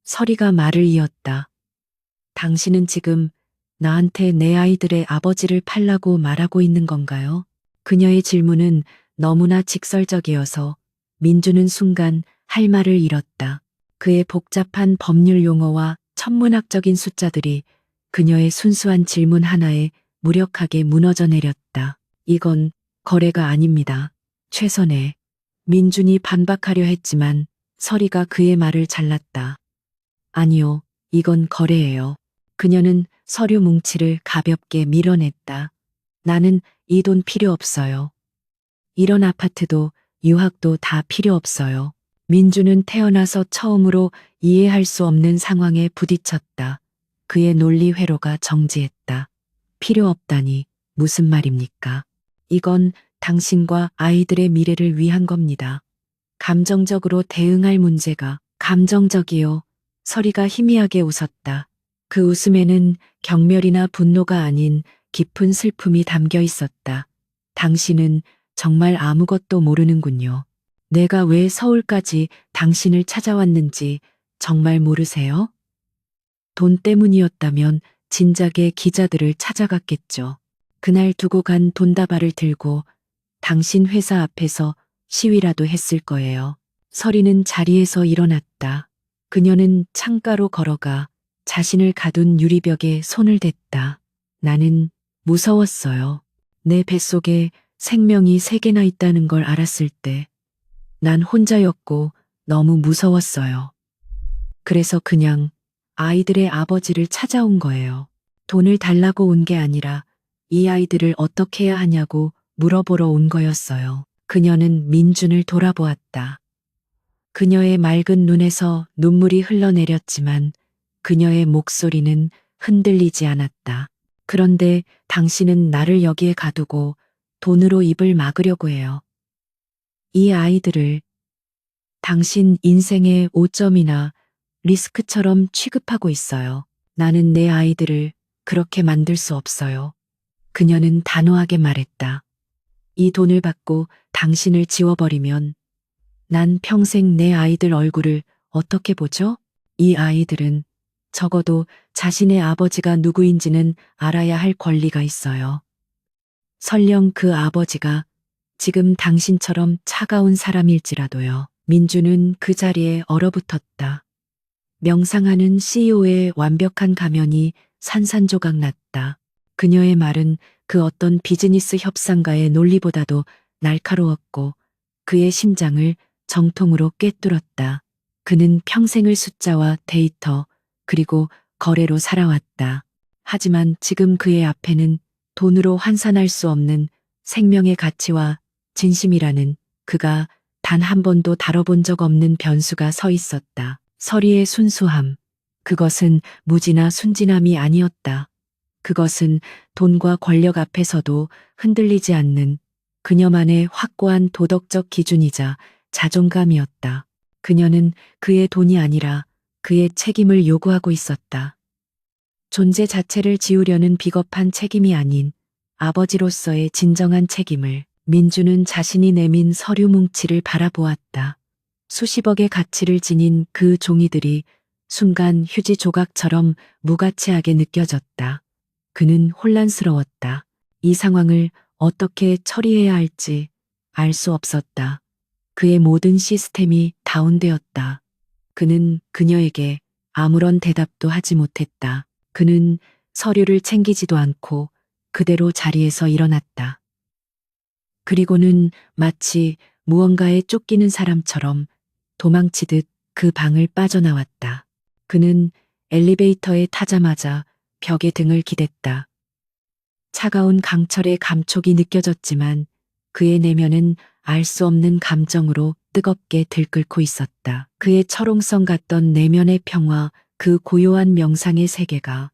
서리가 말을 이었다. 당신은 지금 나한테 내 아이들의 아버지를 팔라고 말하고 있는 건가요? 그녀의 질문은 너무나 직설적이어서 민주는 순간 할 말을 잃었다. 그의 복잡한 법률 용어와 천문학적인 숫자들이 그녀의 순수한 질문 하나에 무력하게 무너져 내렸다. 이건 거래가 아닙니다. 최선의. 민준이 반박하려 했지만 서리가 그의 말을 잘랐다. 아니요, 이건 거래예요. 그녀는 서류 뭉치를 가볍게 밀어냈다. 나는 이 돈 필요 없어요. 이런 아파트도 유학도 다 필요 없어요. 민주는 태어나서 처음으로 이해할 수 없는 상황에 부딪혔다. 그의 논리 회로가 정지했다. 필요 없다니 무슨 말입니까? 이건 당신과 아이들의 미래를 위한 겁니다. 감정적으로 대응할 문제가 감정적이요. 서리가 희미하게 웃었다. 그 웃음에는 경멸이나 분노가 아닌 깊은 슬픔이 담겨 있었다. 당신은 정말 아무것도 모르는군요. 내가 왜 서울까지 당신을 찾아왔는지 정말 모르세요? 돈 때문이었다면 진작에 기자들을 찾아갔겠죠. 그날 두고 간 돈다발을 들고 당신 회사 앞에서 시위라도 했을 거예요. 서리는 자리에서 일어났다. 그녀는 창가로 걸어가 자신을 가둔 유리벽에 손을 댔다. 나는 무서웠어요. 내 뱃속에 생명이 3개나 있다는 걸 알았을 때 난 혼자였고 너무 무서웠어요. 그래서 그냥 아이들의 아버지를 찾아온 거예요. 돈을 달라고 온 게 아니라 이 아이들을 어떻게 해야 하냐고 물어보러 온 거였어요. 그녀는 민준을 돌아보았다. 그녀의 맑은 눈에서 눈물이 흘러내렸지만 그녀의 목소리는 흔들리지 않았다. 그런데 당신은 나를 여기에 가두고 돈으로 입을 막으려고 해요. 이 아이들을 당신 인생의 오점이나 리스크처럼 취급하고 있어요. 나는 내 아이들을 그렇게 만들 수 없어요. 그녀는 단호하게 말했다. 이 돈을 받고 당신을 지워버리면 난 평생 내 아이들 얼굴을 어떻게 보죠? 이 아이들은 적어도 자신의 아버지가 누구인지는 알아야 할 권리가 있어요. 설령 그 아버지가 지금 당신처럼 차가운 사람일지라도요. 민주는 그 자리에 얼어붙었다. 명상하는 CEO의 완벽한 가면이 산산조각 났다. 그녀의 말은 그 어떤 비즈니스 협상가의 논리보다도 날카로웠고 그의 심장을 정통으로 꿰뚫었다. 그는 평생을 숫자와 데이터 그리고 거래로 살아왔다. 하지만 지금 그의 앞에는 돈으로 환산할 수 없는 생명의 가치와 진심이라는 그가 단 한 번도 다뤄본 적 없는 변수가 서 있었다. 서리의 순수함. 그것은 무지나 순진함이 아니었다. 그것은 돈과 권력 앞에서도 흔들리지 않는 그녀만의 확고한 도덕적 기준이자 자존감이었다. 그녀는 그의 돈이 아니라 그의 책임을 요구하고 있었다. 존재 자체를 지우려는 비겁한 책임이 아닌 아버지로서의 진정한 책임을. 민주는 자신이 내민 서류 뭉치를 바라보았다. 수십억의 가치를 지닌 그 종이들이 순간 휴지 조각처럼 무가치하게 느껴졌다. 그는 혼란스러웠다. 이 상황을 어떻게 처리해야 할지 알 수 없었다. 그의 모든 시스템이 다운되었다. 그는 그녀에게 아무런 대답도 하지 못했다. 그는 서류를 챙기지도 않고 그대로 자리에서 일어났다. 그리고는 마치 무언가에 쫓기는 사람처럼 도망치듯 그 방을 빠져나왔다. 그는 엘리베이터에 타자마자 벽에 등을 기댔다. 차가운 강철의 감촉이 느껴졌지만 그의 내면은 알 수 없는 감정으로 뜨겁게 들끓고 있었다. 그의 철옹성 같던 내면의 평화, 그 고요한 명상의 세계가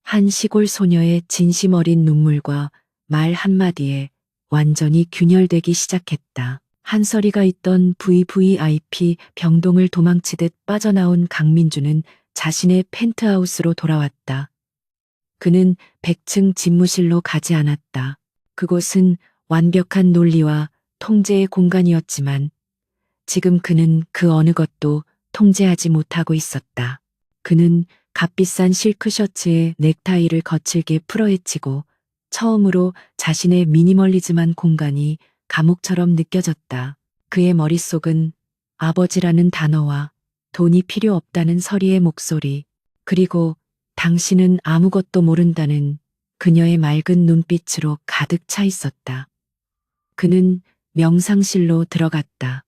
한 시골 소녀의 진심 어린 눈물과 말 한마디에 완전히 균열되기 시작했다. 한서리가 있던 VVIP 병동을 도망치듯 빠져나온 강민주는 자신의 펜트하우스로 돌아왔다. 그는 100층 집무실로 가지 않았다. 그곳은 완벽한 논리와 통제의 공간이었지만 지금 그는 그 어느 것도 통제하지 못하고 있었다. 그는 값비싼 실크 셔츠에 넥타이를 거칠게 풀어헤치고 처음으로 자신의 미니멀리즘한 공간이 감옥처럼 느껴졌다. 그의 머릿속은 아버지라는 단어와 돈이 필요 없다는 서리의 목소리, 그리고 당신은 아무것도 모른다는 그녀의 맑은 눈빛으로 가득 차 있었다. 그는 명상실로 들어갔다.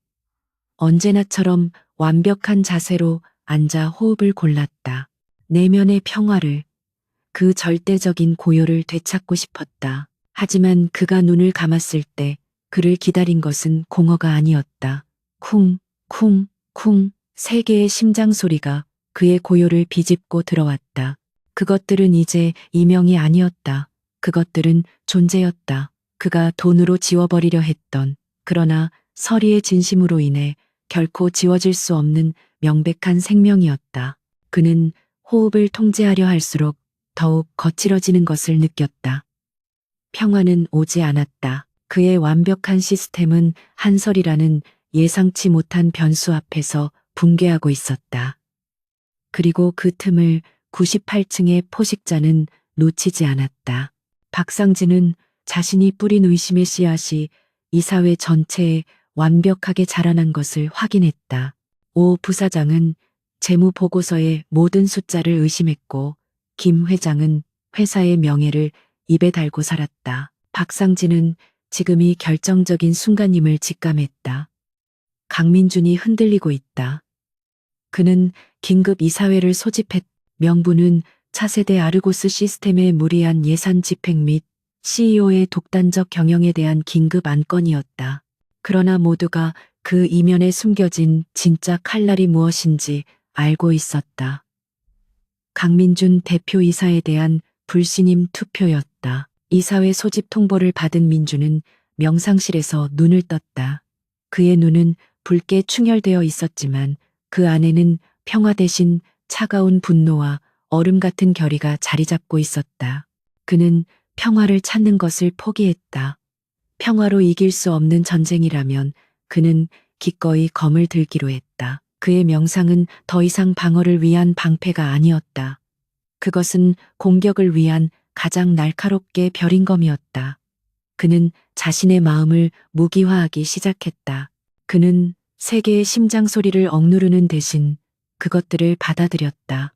언제나처럼 완벽한 자세로 앉아 호흡을 골랐다. 내면의 평화를, 그 절대적인 고요를 되찾고 싶었다. 하지만 그가 눈을 감았을 때 그를 기다린 것은 공허가 아니었다. 쿵, 쿵, 쿵, 세 개의 심장 소리가 그의 고요를 비집고 들어왔다. 그것들은 이제 이명이 아니었다. 그것들은 존재였다. 그가 돈으로 지워버리려 했던, 그러나 서리의 진심으로 인해 결코 지워질 수 없는 명백한 생명이었다. 그는 호흡을 통제하려 할수록 더욱 거칠어지는 것을 느꼈다. 평화는 오지 않았다. 그의 완벽한 시스템은 한설이라는 예상치 못한 변수 앞에서 붕괴하고 있었다. 그리고 그 틈을 98층의 포식자는 놓치지 않았다. 박상진은 자신이 뿌린 의심의 씨앗이 이 사회 전체에 완벽하게 자라난 것을 확인했다. 오 부사장은 재무 보고서의 모든 숫자를 의심했고, 김 회장은 회사의 명예를 입에 달고 살았다. 박상진은 지금이 결정적인 순간임을 직감했다. 강민준이 흔들리고 있다. 그는 긴급 이사회를 소집했. 명분은 차세대 아르고스 시스템의 무리한 예산 집행 및 CEO의 독단적 경영에 대한 긴급 안건이었다. 그러나 모두가 그 이면에 숨겨진 진짜 칼날이 무엇인지 알고 있었다. 강민준 대표이사에 대한 불신임 투표였다. 이사회 소집 통보를 받은 민준은 명상실에서 눈을 떴다. 그의 눈은 붉게 충혈되어 있었지만 그 안에는 평화 대신 차가운 분노와 얼음 같은 결의가 자리 잡고 있었다. 그는 평화를 찾는 것을 포기했다. 평화로 이길 수 없는 전쟁이라면 그는 기꺼이 검을 들기로 했다. 그의 명상은 더 이상 방어를 위한 방패가 아니었다. 그것은 공격을 위한 가장 날카롭게 벼린 검이었다. 그는 자신의 마음을 무기화하기 시작했다. 그는 세계의 심장 소리를 억누르는 대신 그것들을 받아들였다.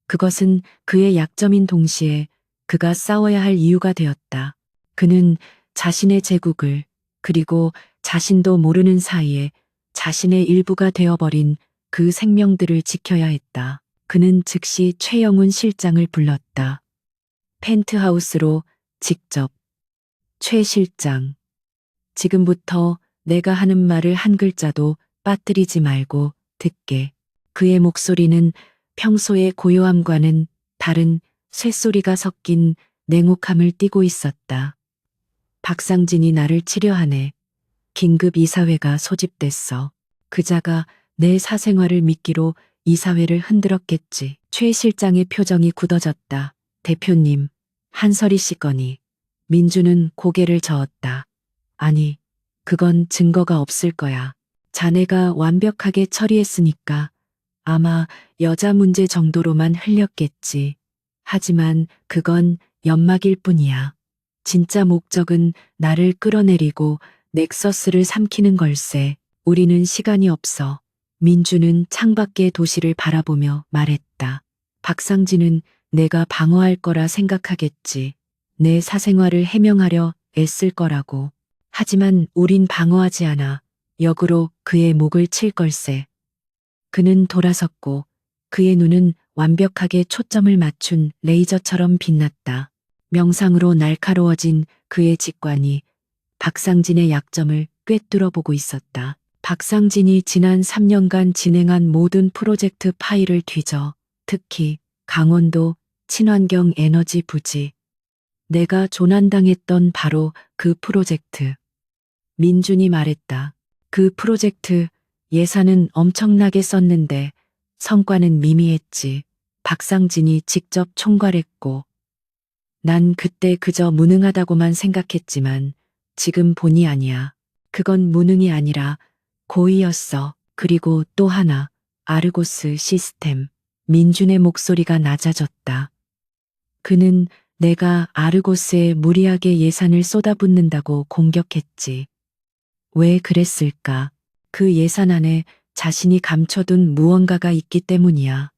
그것은 그의 약점인 동시에 그가 싸워야 할 이유가 되었다. 그는 자신의 제국을, 그리고 자신도 모르는 사이에 자신의 일부가 되어버린 그 생명들을 지켜야 했다. 그는 즉시 최영훈 실장을 불렀다. 펜트하우스로 직접. 최 실장, 지금부터 내가 하는 말을 한 글자도 빠뜨리지 말고 듣게. 그의 목소리는 평소의 고요함과는 다른 쇳소리가 섞인 냉혹함을 띠고 있었다. 박상진이 나를 치려하네. 긴급 이사회가 소집됐어. 그자가 내 사생활을 미끼로 이사회를 흔들었겠지. 최 실장의 표정이 굳어졌다. 대표님, 한설이 씨 거니. 민주는 고개를 저었다. 아니, 그건 증거가 없을 거야. 자네가 완벽하게 처리했으니까 아마 여자 문제 정도로만 흘렸겠지. 하지만 그건 연막일 뿐이야. 진짜 목적은 나를 끌어내리고 넥서스를 삼키는 걸세. 우리는 시간이 없어. 민주는 창밖의 도시를 바라보며 말했다. 박상진은 내가 방어할 거라 생각하겠지. 내 사생활을 해명하려 애쓸 거라고. 하지만 우린 방어하지 않아. 역으로 그의 목을 칠 걸세. 그는 돌아섰고 그의 눈은 완벽하게 초점을 맞춘 레이저처럼 빛났다. 명상으로 날카로워진 그의 직관이 박상진의 약점을 꿰뚫어 보고 있었다. 박상진이 지난 3년간 진행한 모든 프로젝트 파일을 뒤져, 특히 강원도 친환경 에너지 부지. 내가 조난당했던 바로 그 프로젝트. 민준이 말했다. 그 프로젝트 예산은 엄청나게 썼는데 성과는 미미했지. 박상진이 직접 총괄했고. 난 그때 그저 무능하다고만 생각했지만 지금 본의 아니야. 그건 무능이 아니라 고의였어. 그리고 또 하나, 아르고스 시스템. 민준의 목소리가 낮아졌다. 그는 내가 아르고스에 무리하게 예산을 쏟아붓는다고 공격했지. 왜 그랬을까? 그 예산 안에 자신이 감춰둔 무언가가 있기 때문이야.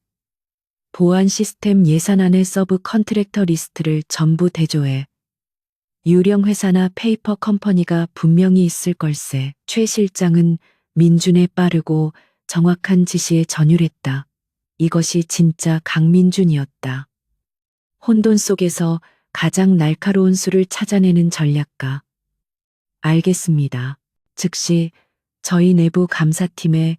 보안 시스템 예산안의 서브 컨트랙터 리스트를 전부 대조해. 유령 회사나 페이퍼 컴퍼니가 분명히 있을 걸세. 최 실장은 민준의 빠르고 정확한 지시에 전율했다. 이것이 진짜 강민준이었다. 혼돈 속에서 가장 날카로운 수를 찾아내는 전략가. 알겠습니다. 즉시 저희 내부 감사팀에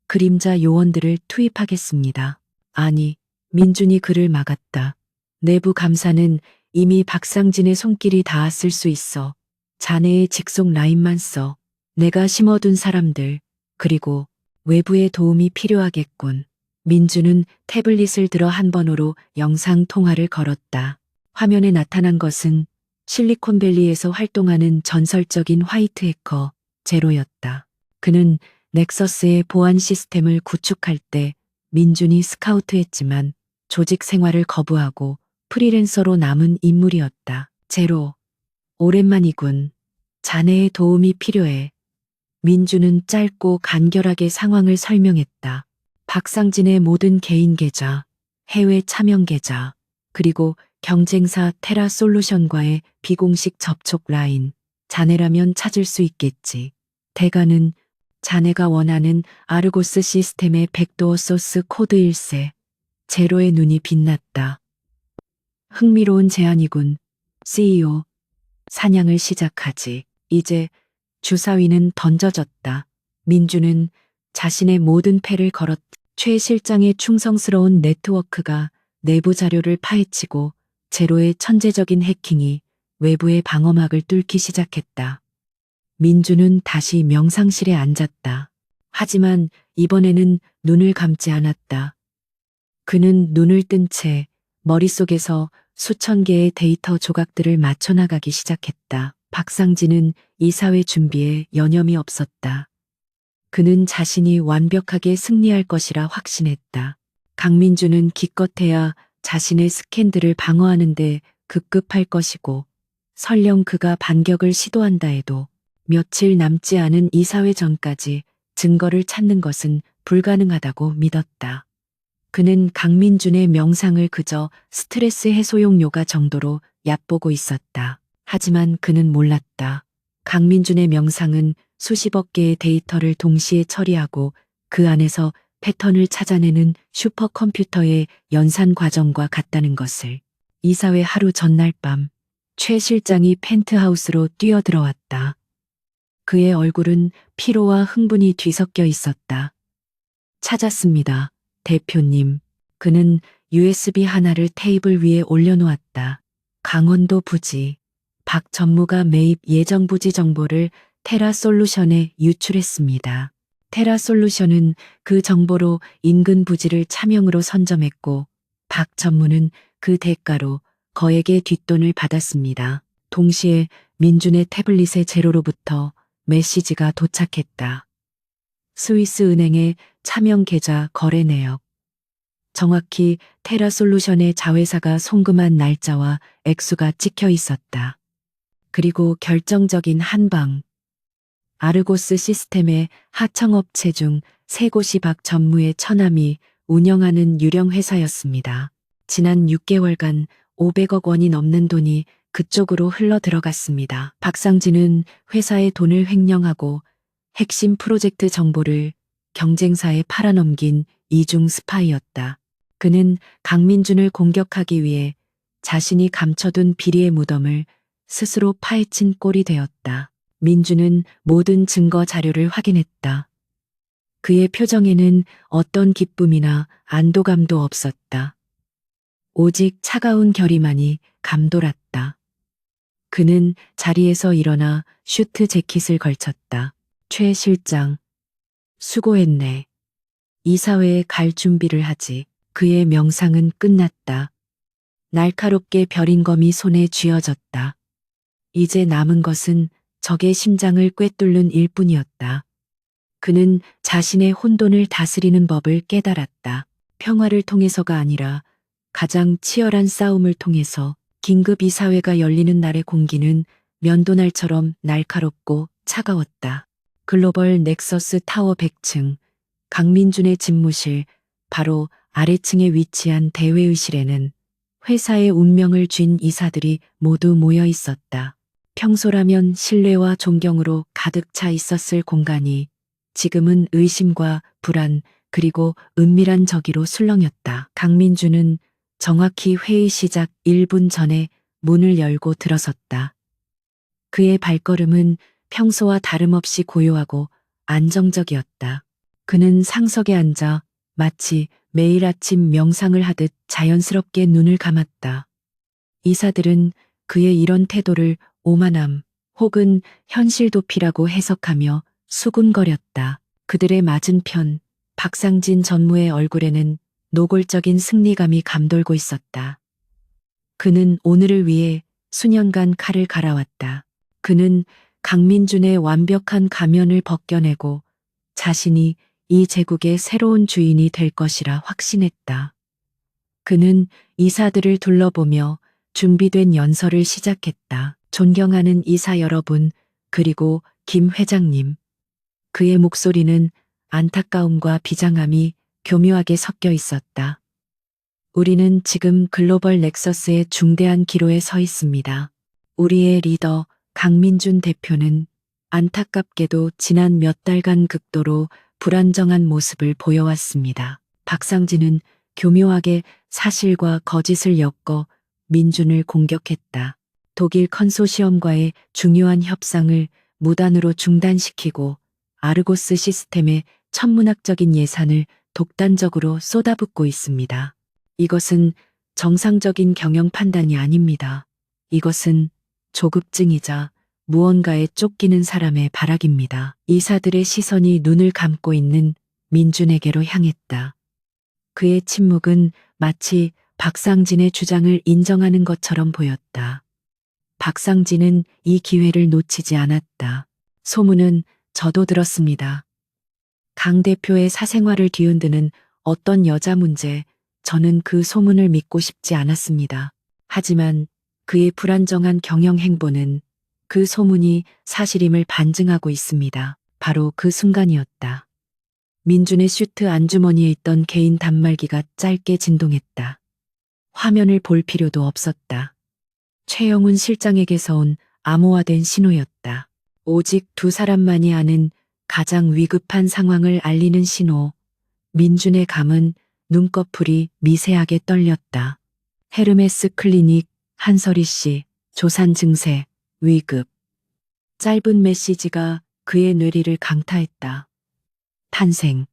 그림자 요원들을 투입하겠습니다. 아니, 민준이 그를 막았다. 내부 감사는 이미 박상진의 손길이 닿았을 수 있어. 자네의 직속 라인만 써. 내가 심어둔 사람들, 그리고 외부의 도움이 필요하겠군. 민준은 태블릿을 들어 한 번호로 영상 통화를 걸었다. 화면에 나타난 것은 실리콘밸리에서 활동하는 전설적인 화이트 해커 제로였다. 그는 넥서스의 보안 시스템을 구축할 때 민준이 스카우트했지만 조직 생활을 거부하고 프리랜서로 남은 인물이었다. 제로, 오랜만이군. 자네의 도움이 필요해. 민준은 짧고 간결하게 상황을 설명했다. 박상진의 모든 개인 계좌, 해외 차명 계좌, 그리고 경쟁사 테라 솔루션과의 비공식 접촉 라인, 자네라면 찾을 수 있겠지. 대가는 자네가 원하는 아르고스 시스템의 백도어 소스 코드 1세. 제로의 눈이 빛났다. 흥미로운 제안이군. CEO. 사냥을 시작하지. 이제 주사위는 던져졌다. 민주는 자신의 모든 패를 걸었다. 최 실장의 충성스러운 네트워크가 내부 자료를 파헤치고 제로의 천재적인 해킹이 외부의 방어막을 뚫기 시작했다. 민주는 다시 명상실에 앉았다. 하지만 이번에는 눈을 감지 않았다. 그는 눈을 뜬 채 머릿속에서 수천 개의 데이터 조각들을 맞춰나가기 시작했다. 박상진은 이사회 준비에 여념이 없었다. 그는 자신이 완벽하게 승리할 것이라 확신했다. 강민주는 기껏해야 자신의 스캔들을 방어하는데 급급할 것이고 설령 그가 반격을 시도한다 해도 며칠 남지 않은 이사회 전까지 증거를 찾는 것은 불가능하다고 믿었다. 그는 강민준의 명상을 그저 스트레스 해소용 요가 정도로 얕보고 있었다. 하지만 그는 몰랐다. 강민준의 명상은 수십억 개의 데이터를 동시에 처리하고 그 안에서 패턴을 찾아내는 슈퍼컴퓨터의 연산 과정과 같다는 것을. 이사회 하루 전날 밤, 최 실장이 펜트하우스로 뛰어들어왔다. 그의 얼굴은 피로와 흥분이 뒤섞여 있었다. 찾았습니다, 대표님. 그는 USB 하나를 테이블 위에 올려놓았다. 강원도 부지. 박 전무가 매입 예정 부지 정보를 테라 솔루션에 유출했습니다. 테라 솔루션은 그 정보로 인근 부지를 차명으로 선점했고 박 전무는 그 대가로 거액의 뒷돈을 받았습니다. 동시에 민준의 태블릿의 제로로부터 메시지가 도착했다. 스위스 은행의 차명 계좌 거래 내역. 정확히 테라 솔루션의 자회사가 송금한 날짜와 액수가 찍혀 있었다. 그리고 결정적인 한 방. 아르고스 시스템의 하청업체 중 세 곳이 박 전무의 처남이 운영하는 유령 회사였습니다. 지난 6개월간 500억 원이 넘는 돈이 그쪽으로 흘러 들어갔습니다. 박상진은 회사의 돈을 횡령하고 핵심 프로젝트 정보를 경쟁사에 팔아넘긴 이중 스파이였다. 그는 강민준을 공격하기 위해 자신이 감춰둔 비리의 무덤을 스스로 파헤친 꼴이 되었다. 민준은 모든 증거 자료를 확인했다. 그의 표정에는 어떤 기쁨이나 안도감도 없었다. 오직 차가운 결의만이 감돌았다. 그는 자리에서 일어나 슈트 재킷을 걸쳤다. 최 실장, 수고했네. 이사회에 갈 준비를 하지. 그의 명상은 끝났다. 날카롭게 벼린검이 손에 쥐어졌다. 이제 남은 것은 적의 심장을 꿰뚫는 일뿐이었다. 그는 자신의 혼돈을 다스리는 법을 깨달았다. 평화를 통해서가 아니라 가장 치열한 싸움을 통해서. 긴급 이사회가 열리는 날의 공기는 면도날처럼 날카롭고 차가웠다. 글로벌 넥서스 타워 100층, 강민준의 집무실, 바로 아래층에 위치한 대회의실에는 회사의 운명을 쥔 이사들이 모두 모여 있었다. 평소라면 신뢰와 존경으로 가득 차 있었을 공간이 지금은 의심과 불안 그리고 은밀한 저기로 술렁였다. 강민주는 정확히 회의 시작 1분 전에 문을 열고 들어섰다. 그의 발걸음은 평소와 다름없이 고요하고 안정적이었다. 그는 상석에 앉아 마치 매일 아침 명상을 하듯 자연스럽게 눈을 감았다. 이사들은 그의 이런 태도를 오만함 혹은 현실 도피라고 해석하며 수군거렸다. 그들의 맞은편 박상진 전무의 얼굴에는 노골적인 승리감이 감돌고 있었다. 그는 오늘을 위해 수년간 칼을 갈아왔다. 그는 강민준의 완벽한 가면을 벗겨내고 자신이 이 제국의 새로운 주인이 될 것이라 확신했다. 그는 이사들을 둘러보며 준비된 연설을 시작했다. 존경하는 이사 여러분, 그리고 김 회장님. 그의 목소리는 안타까움과 비장함이 교묘하게 섞여 있었다. 우리는 지금 글로벌 넥서스의 중대한 기로에 서 있습니다. 우리의 리더 강민준 대표는 안타깝게도 지난 몇 달간 극도로 불안정한 모습을 보여왔습니다. 박상진은 교묘하게 사실과 거짓을 엮어 민준을 공격했다. 독일 컨소시엄과의 중요한 협상을 무단으로 중단시키고 아르고스 시스템의 천문학적인 예산을 독단적으로 쏟아붓고 있습니다. 이것은 정상적인 경영 판단이 아닙니다. 이것은 조급증이자 무언가에 쫓기는 사람의 발악입니다. 이사들의 시선이 눈을 감고 있는 민준에게로 향했다. 그의 침묵은 마치 박상진의 주장을 인정하는 것처럼 보였다. 박상진은 이 기회를 놓치지 않았다. 소문은 저도 들었습니다. 강 대표의 사생활을 뒤흔드는 어떤 여자 문제, 저는 그 소문을 믿고 싶지 않았습니다. 하지만 그의 불안정한 경영 행보는 그 소문이 사실임을 반증하고 있습니다. 바로 그 순간이었다. 민준의 슈트 안주머니에 있던 개인 단말기가 짧게 진동했다. 화면을 볼 필요도 없었다. 최영훈 실장에게서 온 암호화된 신호였다. 오직 두 사람만이 아는 가장 위급한 상황을 알리는 신호. 민준의 감은 눈꺼풀이 미세하게 떨렸다. 헤르메스 클리닉, 한설희 씨, 조산 증세, 위급. 짧은 메시지가 그의 뇌리를 강타했다. 탄생.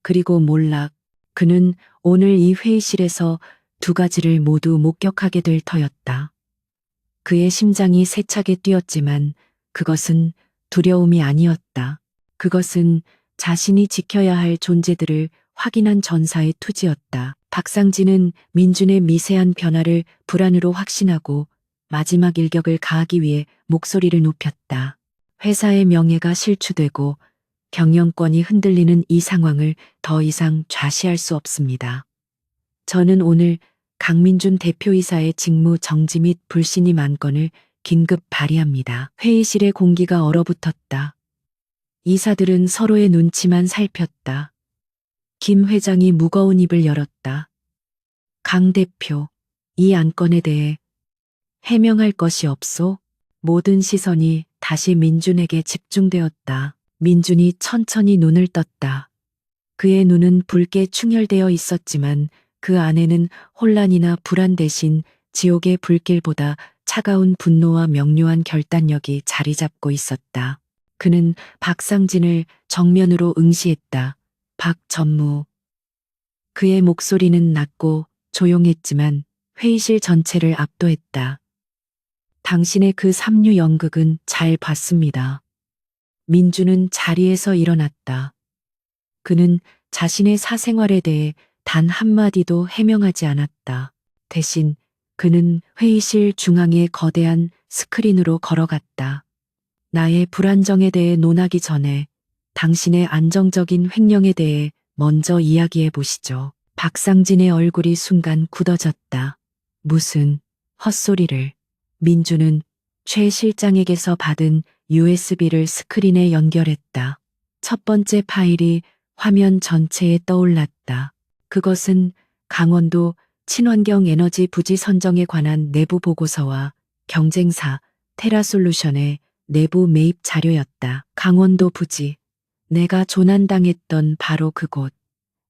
그리고 몰락. 그는 오늘 이 회의실에서 두 가지를 모두 목격하게 될 터였다. 그의 심장이 세차게 뛰었지만 그것은 두려움이 아니었다. 그것은 자신이 지켜야 할 존재들을 확인한 전사의 투지였다. 박상진은 민준의 미세한 변화를 불안으로 확신하고 마지막 일격을 가하기 위해 목소리를 높였다. 회사의 명예가 실추되고 경영권이 흔들리는 이 상황을 더 이상 좌시할 수 없습니다. 저는 오늘 강민준 대표이사의 직무 정지 및 불신임 안건을 긴급 발의합니다. 회의실의 공기가 얼어붙었다. 이사들은 서로의 눈치만 살폈다. 김 회장이 무거운 입을 열었다. 강 대표, 이 안건에 대해 해명할 것이 없소? 모든 시선이 다시 민준에게 집중되었다. 민준이 천천히 눈을 떴다. 그의 눈은 붉게 충혈되어 있었지만 그 안에는 혼란이나 불안 대신 지옥의 불길보다 차가운 분노와 명료한 결단력이 자리 잡고 있었다. 그는 박상진을 정면으로 응시했다. 박 전무. 그의 목소리는 낮고 조용했지만 회의실 전체를 압도했다. 당신의 그 삼류 연극은 잘 봤습니다. 민주는 자리에서 일어났다. 그는 자신의 사생활에 대해 단 한마디도 해명하지 않았다. 대신 그는 회의실 중앙의 거대한 스크린으로 걸어갔다. 나의 불안정에 대해 논하기 전에 당신의 안정적인 횡령에 대해 먼저 이야기해 보시죠. 박상진의 얼굴이 순간 굳어졌다. 무슨 헛소리를. 민주는 최 실장에게서 받은 USB를 스크린에 연결했다. 첫 번째 파일이 화면 전체에 떠올랐다. 그것은 강원도 친환경 에너지 부지 선정에 관한 내부 보고서와 경쟁사 테라솔루션의 내부 매입 자료였다. 강원도 부지. 내가 조난당했던 바로 그곳.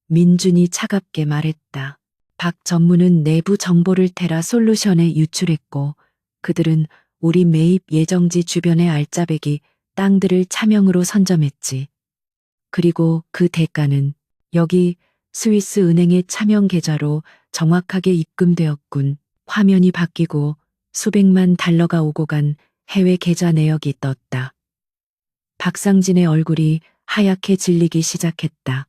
민준이 차갑게 말했다. 박 전무는 내부 정보를 테라솔루션에 유출했고 그들은 우리 매입 예정지 주변의 알짜배기 땅들을 차명으로 선점했지. 그리고 그 대가는 여기 스위스 은행의 차명 계좌로 정확하게 입금되었군. 화면이 바뀌고 수백만 달러가 오고 간 해외 계좌 내역이 떴다. 박상진의 얼굴이 하얗게 질리기 시작했다.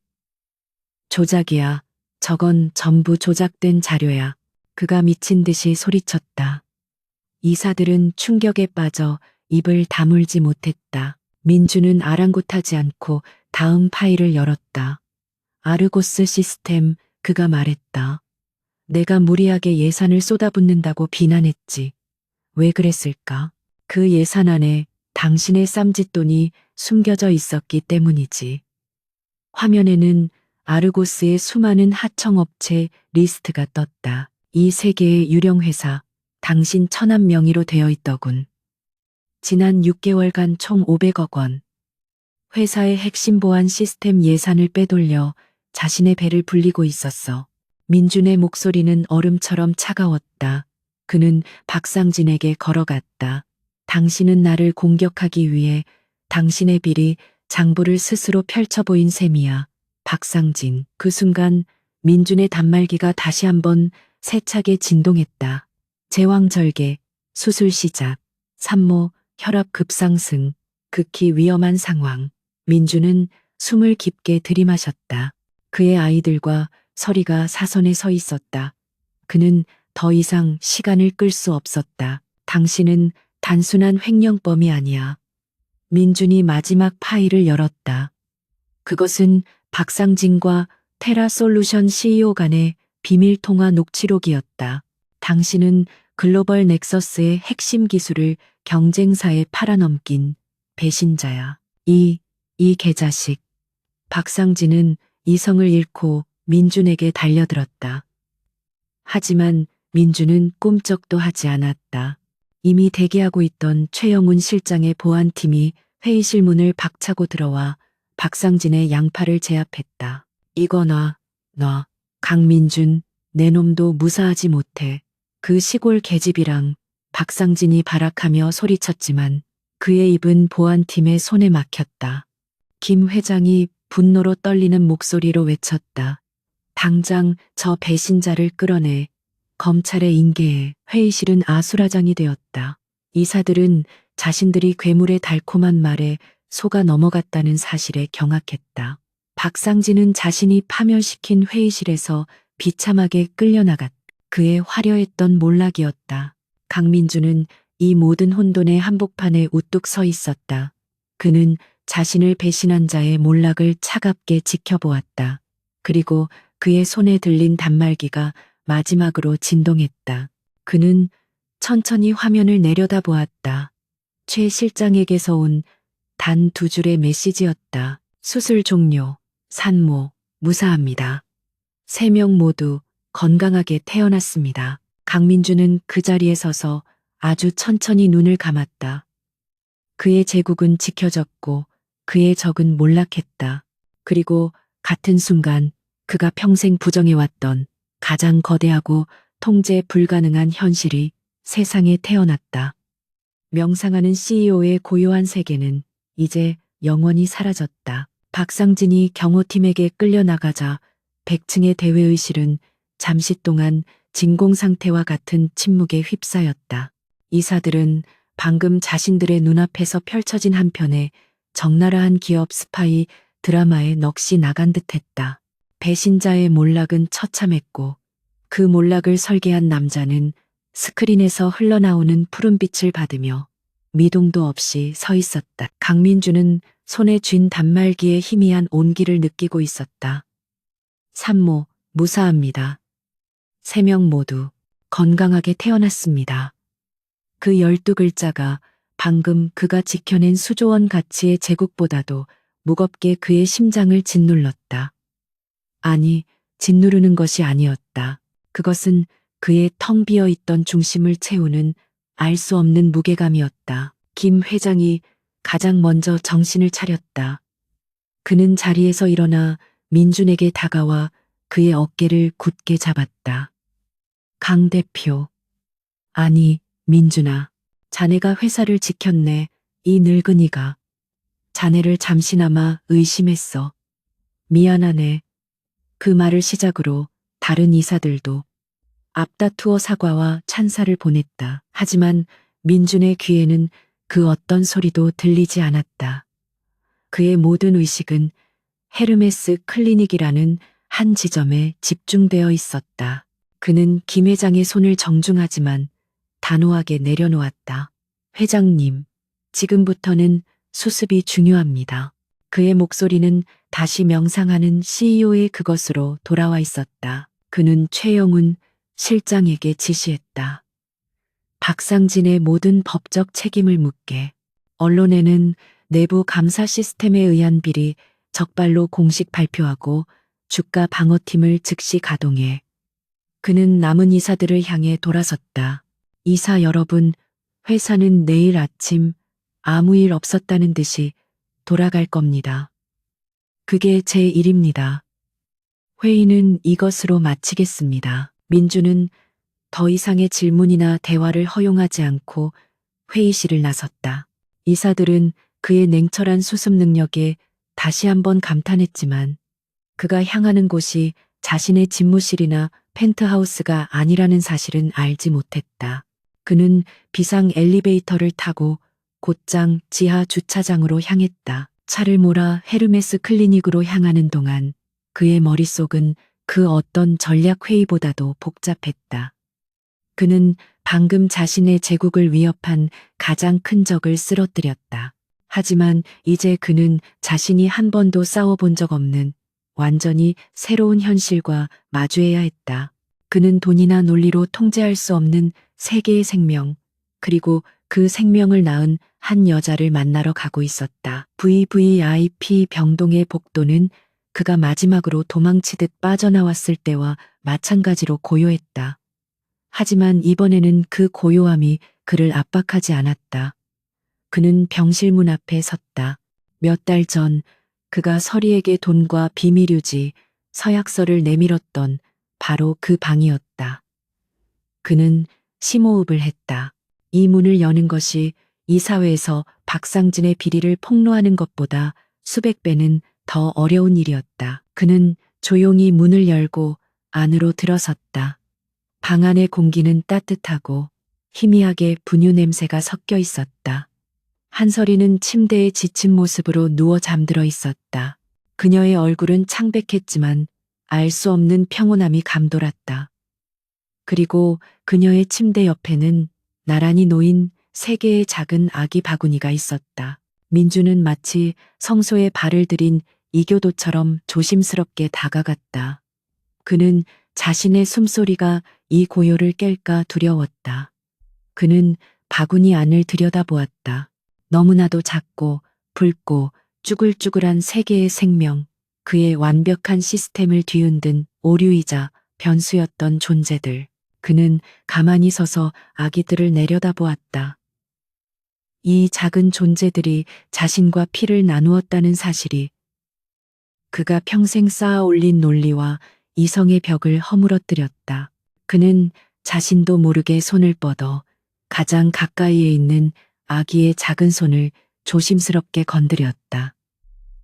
조작이야. 저건 전부 조작된 자료야. 그가 미친 듯이 소리쳤다. 이사들은 충격에 빠져 입을 다물지 못했다. 민주는 아랑곳하지 않고 다음 파일을 열었다. 아르고스 시스템, 그가 말했다. 내가 무리하게 예산을 쏟아붓는다고 비난했지. 왜 그랬을까? 그 예산 안에 당신의 쌈짓돈이 숨겨져 있었기 때문이지. 화면에는 아르고스의 수많은 하청업체 리스트가 떴다. 이 세 개의 유령 회사, 당신 처남 명의로 되어 있더군. 지난 6개월간 총 500억 원. 회사의 핵심 보안 시스템 예산을 빼돌려 자신의 배를 불리고 있었어. 민준의 목소리는 얼음처럼 차가웠다. 그는 박상진에게 걸어갔다. 당신은 나를 공격하기 위해 당신의 비리 장부를 스스로 펼쳐 보인 셈이야. 박상진. 그 순간 민준의 단말기가 다시 한번 세차게 진동했다. 제왕절개, 수술 시작, 산모, 혈압 급상승, 극히 위험한 상황. 민준은 숨을 깊게 들이마셨다. 그의 아이들과 서리가 사선에 서 있었다. 그는 더 이상 시간을 끌 수 없었다. 당신은 단순한 횡령범이 아니야. 민준이 마지막 파일을 열었다. 그것은 박상진과 테라솔루션 CEO 간의 비밀 통화 녹취록이었다. 당신은 글로벌 넥서스의 핵심 기술을 경쟁사에 팔아넘긴 배신자야. 이 개자식. 박상진은 이성을 잃고 민준에게 달려들었다. 하지만 민준은 꼼짝도 하지 않았다. 이미 대기하고 있던 최영훈 실장의 보안팀이 회의실 문을 박차고 들어와 박상진의 양팔을 제압했다. 이거 놔. 강민준, 내 놈도 무사하지 못해. 그 시골 계집이랑 박상진이 발악하며 소리쳤지만 그의 입은 보안팀의 손에 막혔다. 김 회장이 분노로 떨리는 목소리로 외쳤다. 당장 저 배신자를 끌어내. 검찰에 인계해. 회의실은 아수라장이 되었다. 이사들은 자신들이 괴물의 달콤한 말에 속아 넘어갔다는 사실에 경악했다. 박상진은 자신이 파멸시킨 회의실에서 비참하게 끌려나갔다. 그의 화려했던 몰락이었다. 강민주는 이 모든 혼돈의 한복판에 우뚝 서 있었다. 그는 자신을 배신한 자의 몰락을 차갑게 지켜보았다. 그리고 그의 손에 들린 단말기가 마지막으로 진동했다. 그는 천천히 화면을 내려다보았다. 최 실장에게서 온 단 2줄의 메시지였다. 수술 종료, 산모, 무사합니다. 3명 모두 건강하게 태어났습니다. 강민주는 그 자리에 서서 아주 천천히 눈을 감았다. 그의 제국은 지켜졌고 그의 적은 몰락했다. 그리고 같은 순간 그가 평생 부정해왔던 가장 거대하고 통제 불가능한 현실이 세상에 태어났다. 명상하는 CEO의 고요한 세계는 이제 영원히 사라졌다. 박상진이 경호팀에게 끌려나가자 100층의 대회의실은 잠시 동안 진공 상태와 같은 침묵에 휩싸였다. 이사들은 방금 자신들의 눈앞에서 펼쳐진 한편의 적나라한 기업 스파이 드라마에 넋이 나간 듯했다. 배신자의 몰락은 처참했고 그 몰락을 설계한 남자는 스크린에서 흘러나오는 푸른빛을 받으며 미동도 없이 서 있었다. 강민주는 손에 쥔 단말기의 희미한 온기를 느끼고 있었다. 산모, 무사합니다. 3명 모두 건강하게 태어났습니다. 그 12글자가 방금 그가 지켜낸 수조원 가치의 제국보다도 무겁게 그의 심장을 짓눌렀다. 아니, 짓누르는 것이 아니었다. 그것은 그의 텅 비어 있던 중심을 채우는 알 수 없는 무게감이었다. 김 회장이 가장 먼저 정신을 차렸다. 그는 자리에서 일어나 민준에게 다가와 그의 어깨를 굳게 잡았다. 강 대표. 아니, 민준아. 자네가 회사를 지켰네. 이 늙은이가. 자네를 잠시나마 의심했어. 미안하네. 그 말을 시작으로 다른 이사들도 앞다투어 사과와 찬사를 보냈다. 하지만 민준의 귀에는 그 어떤 소리도 들리지 않았다. 그의 모든 의식은 헤르메스 클리닉이라는 한 지점에 집중되어 있었다. 그는 김 회장의 손을 정중하지만 단호하게 내려놓았다. 회장님, 지금부터는 수습이 중요합니다. 그의 목소리는 다시 명상하는 CEO의 그것으로 돌아와 있었다. 그는 최영훈 실장에게 지시했다. 박상진의 모든 법적 책임을 묻게. 언론에는 내부 감사 시스템에 의한 비리 적발로 공식 발표하고 주가 방어팀을 즉시 가동해. 그는 남은 이사들을 향해 돌아섰다. 이사 여러분, 회사는 내일 아침 아무 일 없었다는 듯이 돌아갈 겁니다. 그게 제 일입니다. 회의는 이것으로 마치겠습니다. 민주는 더 이상의 질문이나 대화를 허용하지 않고 회의실을 나섰다. 이사들은 그의 냉철한 수습 능력에 다시 한번 감탄했지만 그가 향하는 곳이 자신의 집무실이나 펜트하우스가 아니라는 사실은 알지 못했다. 그는 비상 엘리베이터를 타고 곧장 지하 주차장으로 향했다. 차를 몰아 헤르메스 클리닉으로 향하는 동안 그의 머릿속은 그 어떤 전략 회의보다도 복잡했다. 그는 방금 자신의 제국을 위협한 가장 큰 적을 쓰러뜨렸다. 하지만 이제 그는 자신이 한 번도 싸워본 적 없는 완전히 새로운 현실과 마주해야 했다. 그는 돈이나 논리로 통제할 수 없는 세계의 생명, 그리고 그 생명을 낳은 한 여자를 만나러 가고 있었다. VVIP 병동의 복도는 그가 마지막으로 도망치듯 빠져나왔을 때와 마찬가지로 고요했다. 하지만 이번에는 그 고요함이 그를 압박하지 않았다. 그는 병실 문 앞에 섰다. 몇 달 전 그가 서리에게 돈과 비밀 유지, 서약서를 내밀었던 바로 그 방이었다. 그는 심호흡을 했다. 이 문을 여는 것이 이 사회에서 박상진의 비리를 폭로하는 것보다 수백 배는 더 어려운 일이었다. 그는 조용히 문을 열고 안으로 들어섰다. 방 안의 공기는 따뜻하고 희미하게 분유 냄새가 섞여 있었다. 한설이는 침대에 지친 모습으로 누워 잠들어 있었다. 그녀의 얼굴은 창백했지만 알 수 없는 평온함이 감돌았다. 그리고 그녀의 침대 옆에는 나란히 놓인 세 개의 작은 아기 바구니가 있었다. 민주는 마치 성소에 발을 들인 이교도처럼 조심스럽게 다가갔다. 그는 자신의 숨소리가 이 고요를 깰까 두려웠다. 그는 바구니 안을 들여다보았다. 너무나도 작고 붉고 쭈글쭈글한 세 개의 생명, 그의 완벽한 시스템을 뒤흔든 오류이자 변수였던 존재들. 그는 가만히 서서 아기들을 내려다보았다. 이 작은 존재들이 자신과 피를 나누었다는 사실이 그가 평생 쌓아 올린 논리와 이성의 벽을 허물어뜨렸다. 그는 자신도 모르게 손을 뻗어 가장 가까이에 있는 아기의 작은 손을 조심스럽게 건드렸다.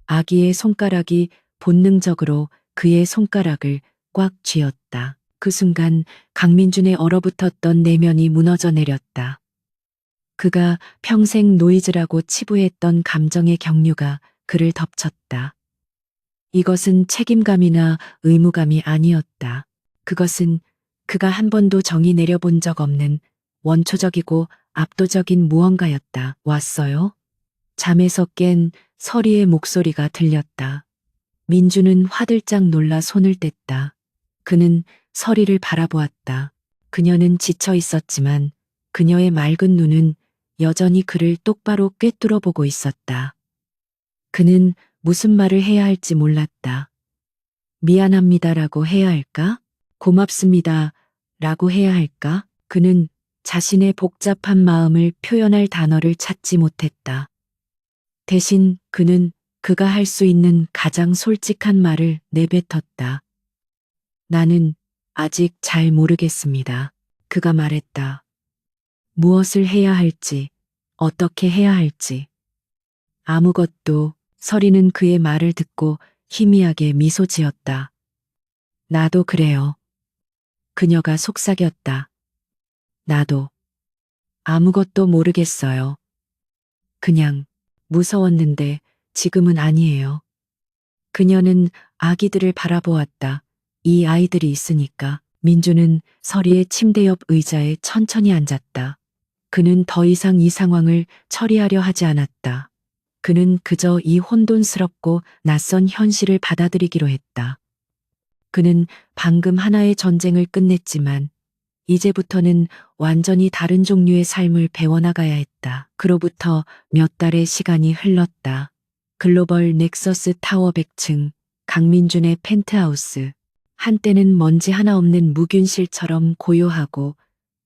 아기의 손가락이 본능적으로 그의 손가락을 꽉 쥐었다. 그 순간 강민준의 얼어붙었던 내면이 무너져 내렸다. 그가 평생 노이즈라고 치부했던 감정의 경류가 그를 덮쳤다. 이것은 책임감이나 의무감이 아니었다. 그것은 그가 한 번도 정의 내려본 적 없는 원초적이고 압도적인 무언가였다. 왔어요? 잠에서 깬 서리의 목소리가 들렸다. 민주는 화들짝 놀라 손을 뗐다. 그는 서리를 바라보았다. 그녀는 지쳐 있었지만 그녀의 맑은 눈은 여전히 그를 똑바로 꿰뚫어 보고 있었다. 그는 무슨 말을 해야 할지 몰랐다. 미안합니다라고 해야 할까? 고맙습니다 라고 해야 할까? 그는 자신의 복잡한 마음을 표현할 단어를 찾지 못했다. 대신 그는 그가 할 수 있는 가장 솔직한 말을 내뱉었다. 나는 아직 잘 모르겠습니다. 그가 말했다. 무엇을 해야 할지, 어떻게 해야 할지. 아무것도. 서리는 그의 말을 듣고 희미하게 미소 지었다. 나도 그래요. 그녀가 속삭였다. 나도. 아무것도 모르겠어요. 그냥 무서웠는데 지금은 아니에요. 그녀는 아기들을 바라보았다. 이 아이들이 있으니까. 민주는 서리의 침대 옆 의자에 천천히 앉았다. 그는 더 이상 이 상황을 처리하려 하지 않았다. 그는 그저 이 혼돈스럽고 낯선 현실을 받아들이기로 했다. 그는 방금 하나의 전쟁을 끝냈지만 이제부터는 완전히 다른 종류의 삶을 배워나가야 했다. 그로부터 몇 달의 시간이 흘렀다. 글로벌 넥서스 타워 100층, 강민준의 펜트하우스. 한때는 먼지 하나 없는 무균실처럼 고요하고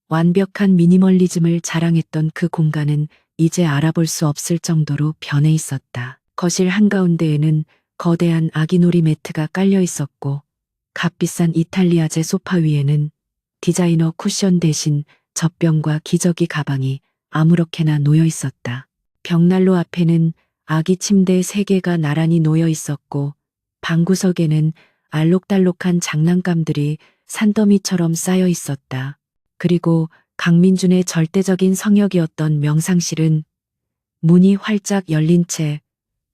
완벽한 미니멀리즘을 자랑했던 그 공간은 이제 알아볼 수 없을 정도로 변해 있었다. 거실 한가운데에는 거대한 아기놀이 매트가 깔려 있었고 값비싼 이탈리아제 소파 위에는 디자이너 쿠션 대신 젖병과 기저귀 가방이 아무렇게나 놓여 있었다. 벽난로 앞에는 아기 침대 3개가 나란히 놓여 있었고 방구석에는 알록달록한 장난감들이 산더미처럼 쌓여 있었다. 그리고 강민준의 절대적인 성역이었던 명상실은 문이 활짝 열린 채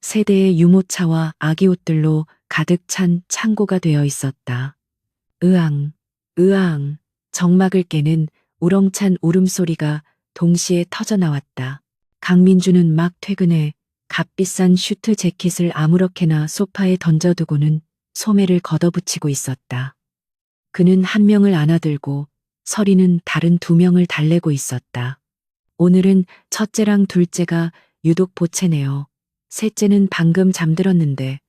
세대의 유모차와 아기 옷들로 가득 찬 창고가 되어 있었다. 으앙, 으앙, 정막을 깨는 우렁찬 울음소리가 동시에 터져나왔다. 강민주는 막 퇴근해 값비싼 슈트 재킷을 아무렇게나 소파에 던져두고는 소매를 걷어붙이고 있었다. 그는 한 명을 안아들고 서리는 다른 2명을 달래고 있었다. 오늘은 첫째랑 둘째가 유독 보채네요. 셋째는 방금 잠들었는데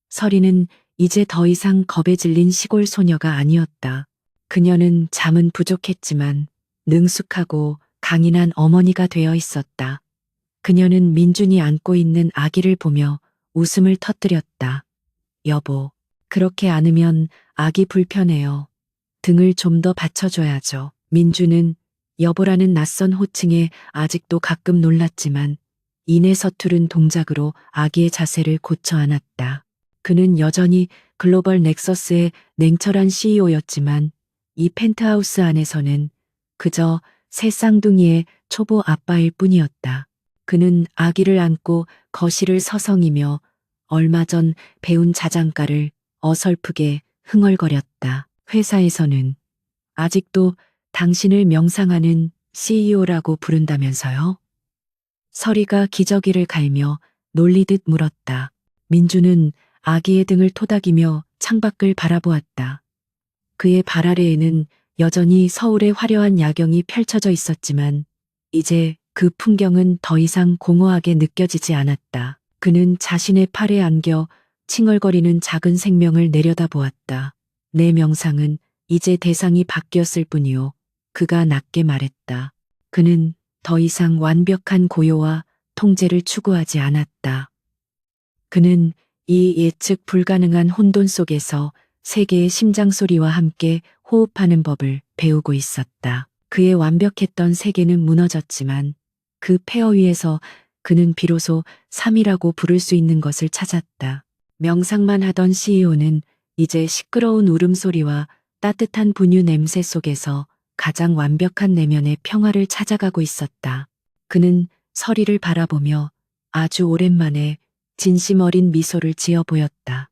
서리는 이제 더 이상 겁에 질린 시골 소녀가 아니었다. 그녀는 잠은 부족했지만 능숙하고 강인한 어머니가 되어 있었다. 그녀는 민준이 안고 있는 아기를 보며 웃음을 터뜨렸다. 여보, 그렇게 안으면 아기 불편해요. 등을 좀 더 받쳐줘야죠. 민주는 여보라는 낯선 호칭에 아직도 가끔 놀랐지만 이내 서투른 동작으로 아기의 자세를 고쳐 안았다. 그는 여전히 글로벌 넥서스의 냉철한 CEO였지만 이 펜트하우스 안에서는 그저 새 쌍둥이의 초보 아빠일 뿐이었다. 그는 아기를 안고 거실을 서성이며 얼마 전 배운 자장가를 어설프게 흥얼거렸다. 회사에서는 아직도 당신을 명상하는 CEO라고 부른다면서요? 서리가 기저귀를 갈며 놀리듯 물었다. 민주는 아기의 등을 토닥이며 창밖을 바라보았다. 그의 발 아래에는 여전히 서울의 화려한 야경이 펼쳐져 있었지만 이제 그 풍경은 더 이상 공허하게 느껴지지 않았다. 그는 자신의 팔에 안겨 칭얼거리는 작은 생명을 내려다보았다. 내 명상은 이제 대상이 바뀌었을 뿐이요. 그가 낮게 말했다. 그는 더 이상 완벽한 고요와 통제를 추구하지 않았다. 그는 이 예측 불가능한 혼돈 속에서 세계의 심장 소리와 함께 호흡하는 법을 배우고 있었다. 그의 완벽했던 세계는 무너졌지만 그 폐허 위에서 그는 비로소 삶이라고 부를 수 있는 것을 찾았다. 명상만 하던 CEO는 이제 시끄러운 울음소리와 따뜻한 분유 냄새 속에서 가장 완벽한 내면의 평화를 찾아가고 있었다. 그는 서리를 바라보며 아주 오랜만에 진심 어린 미소를 지어 보였다.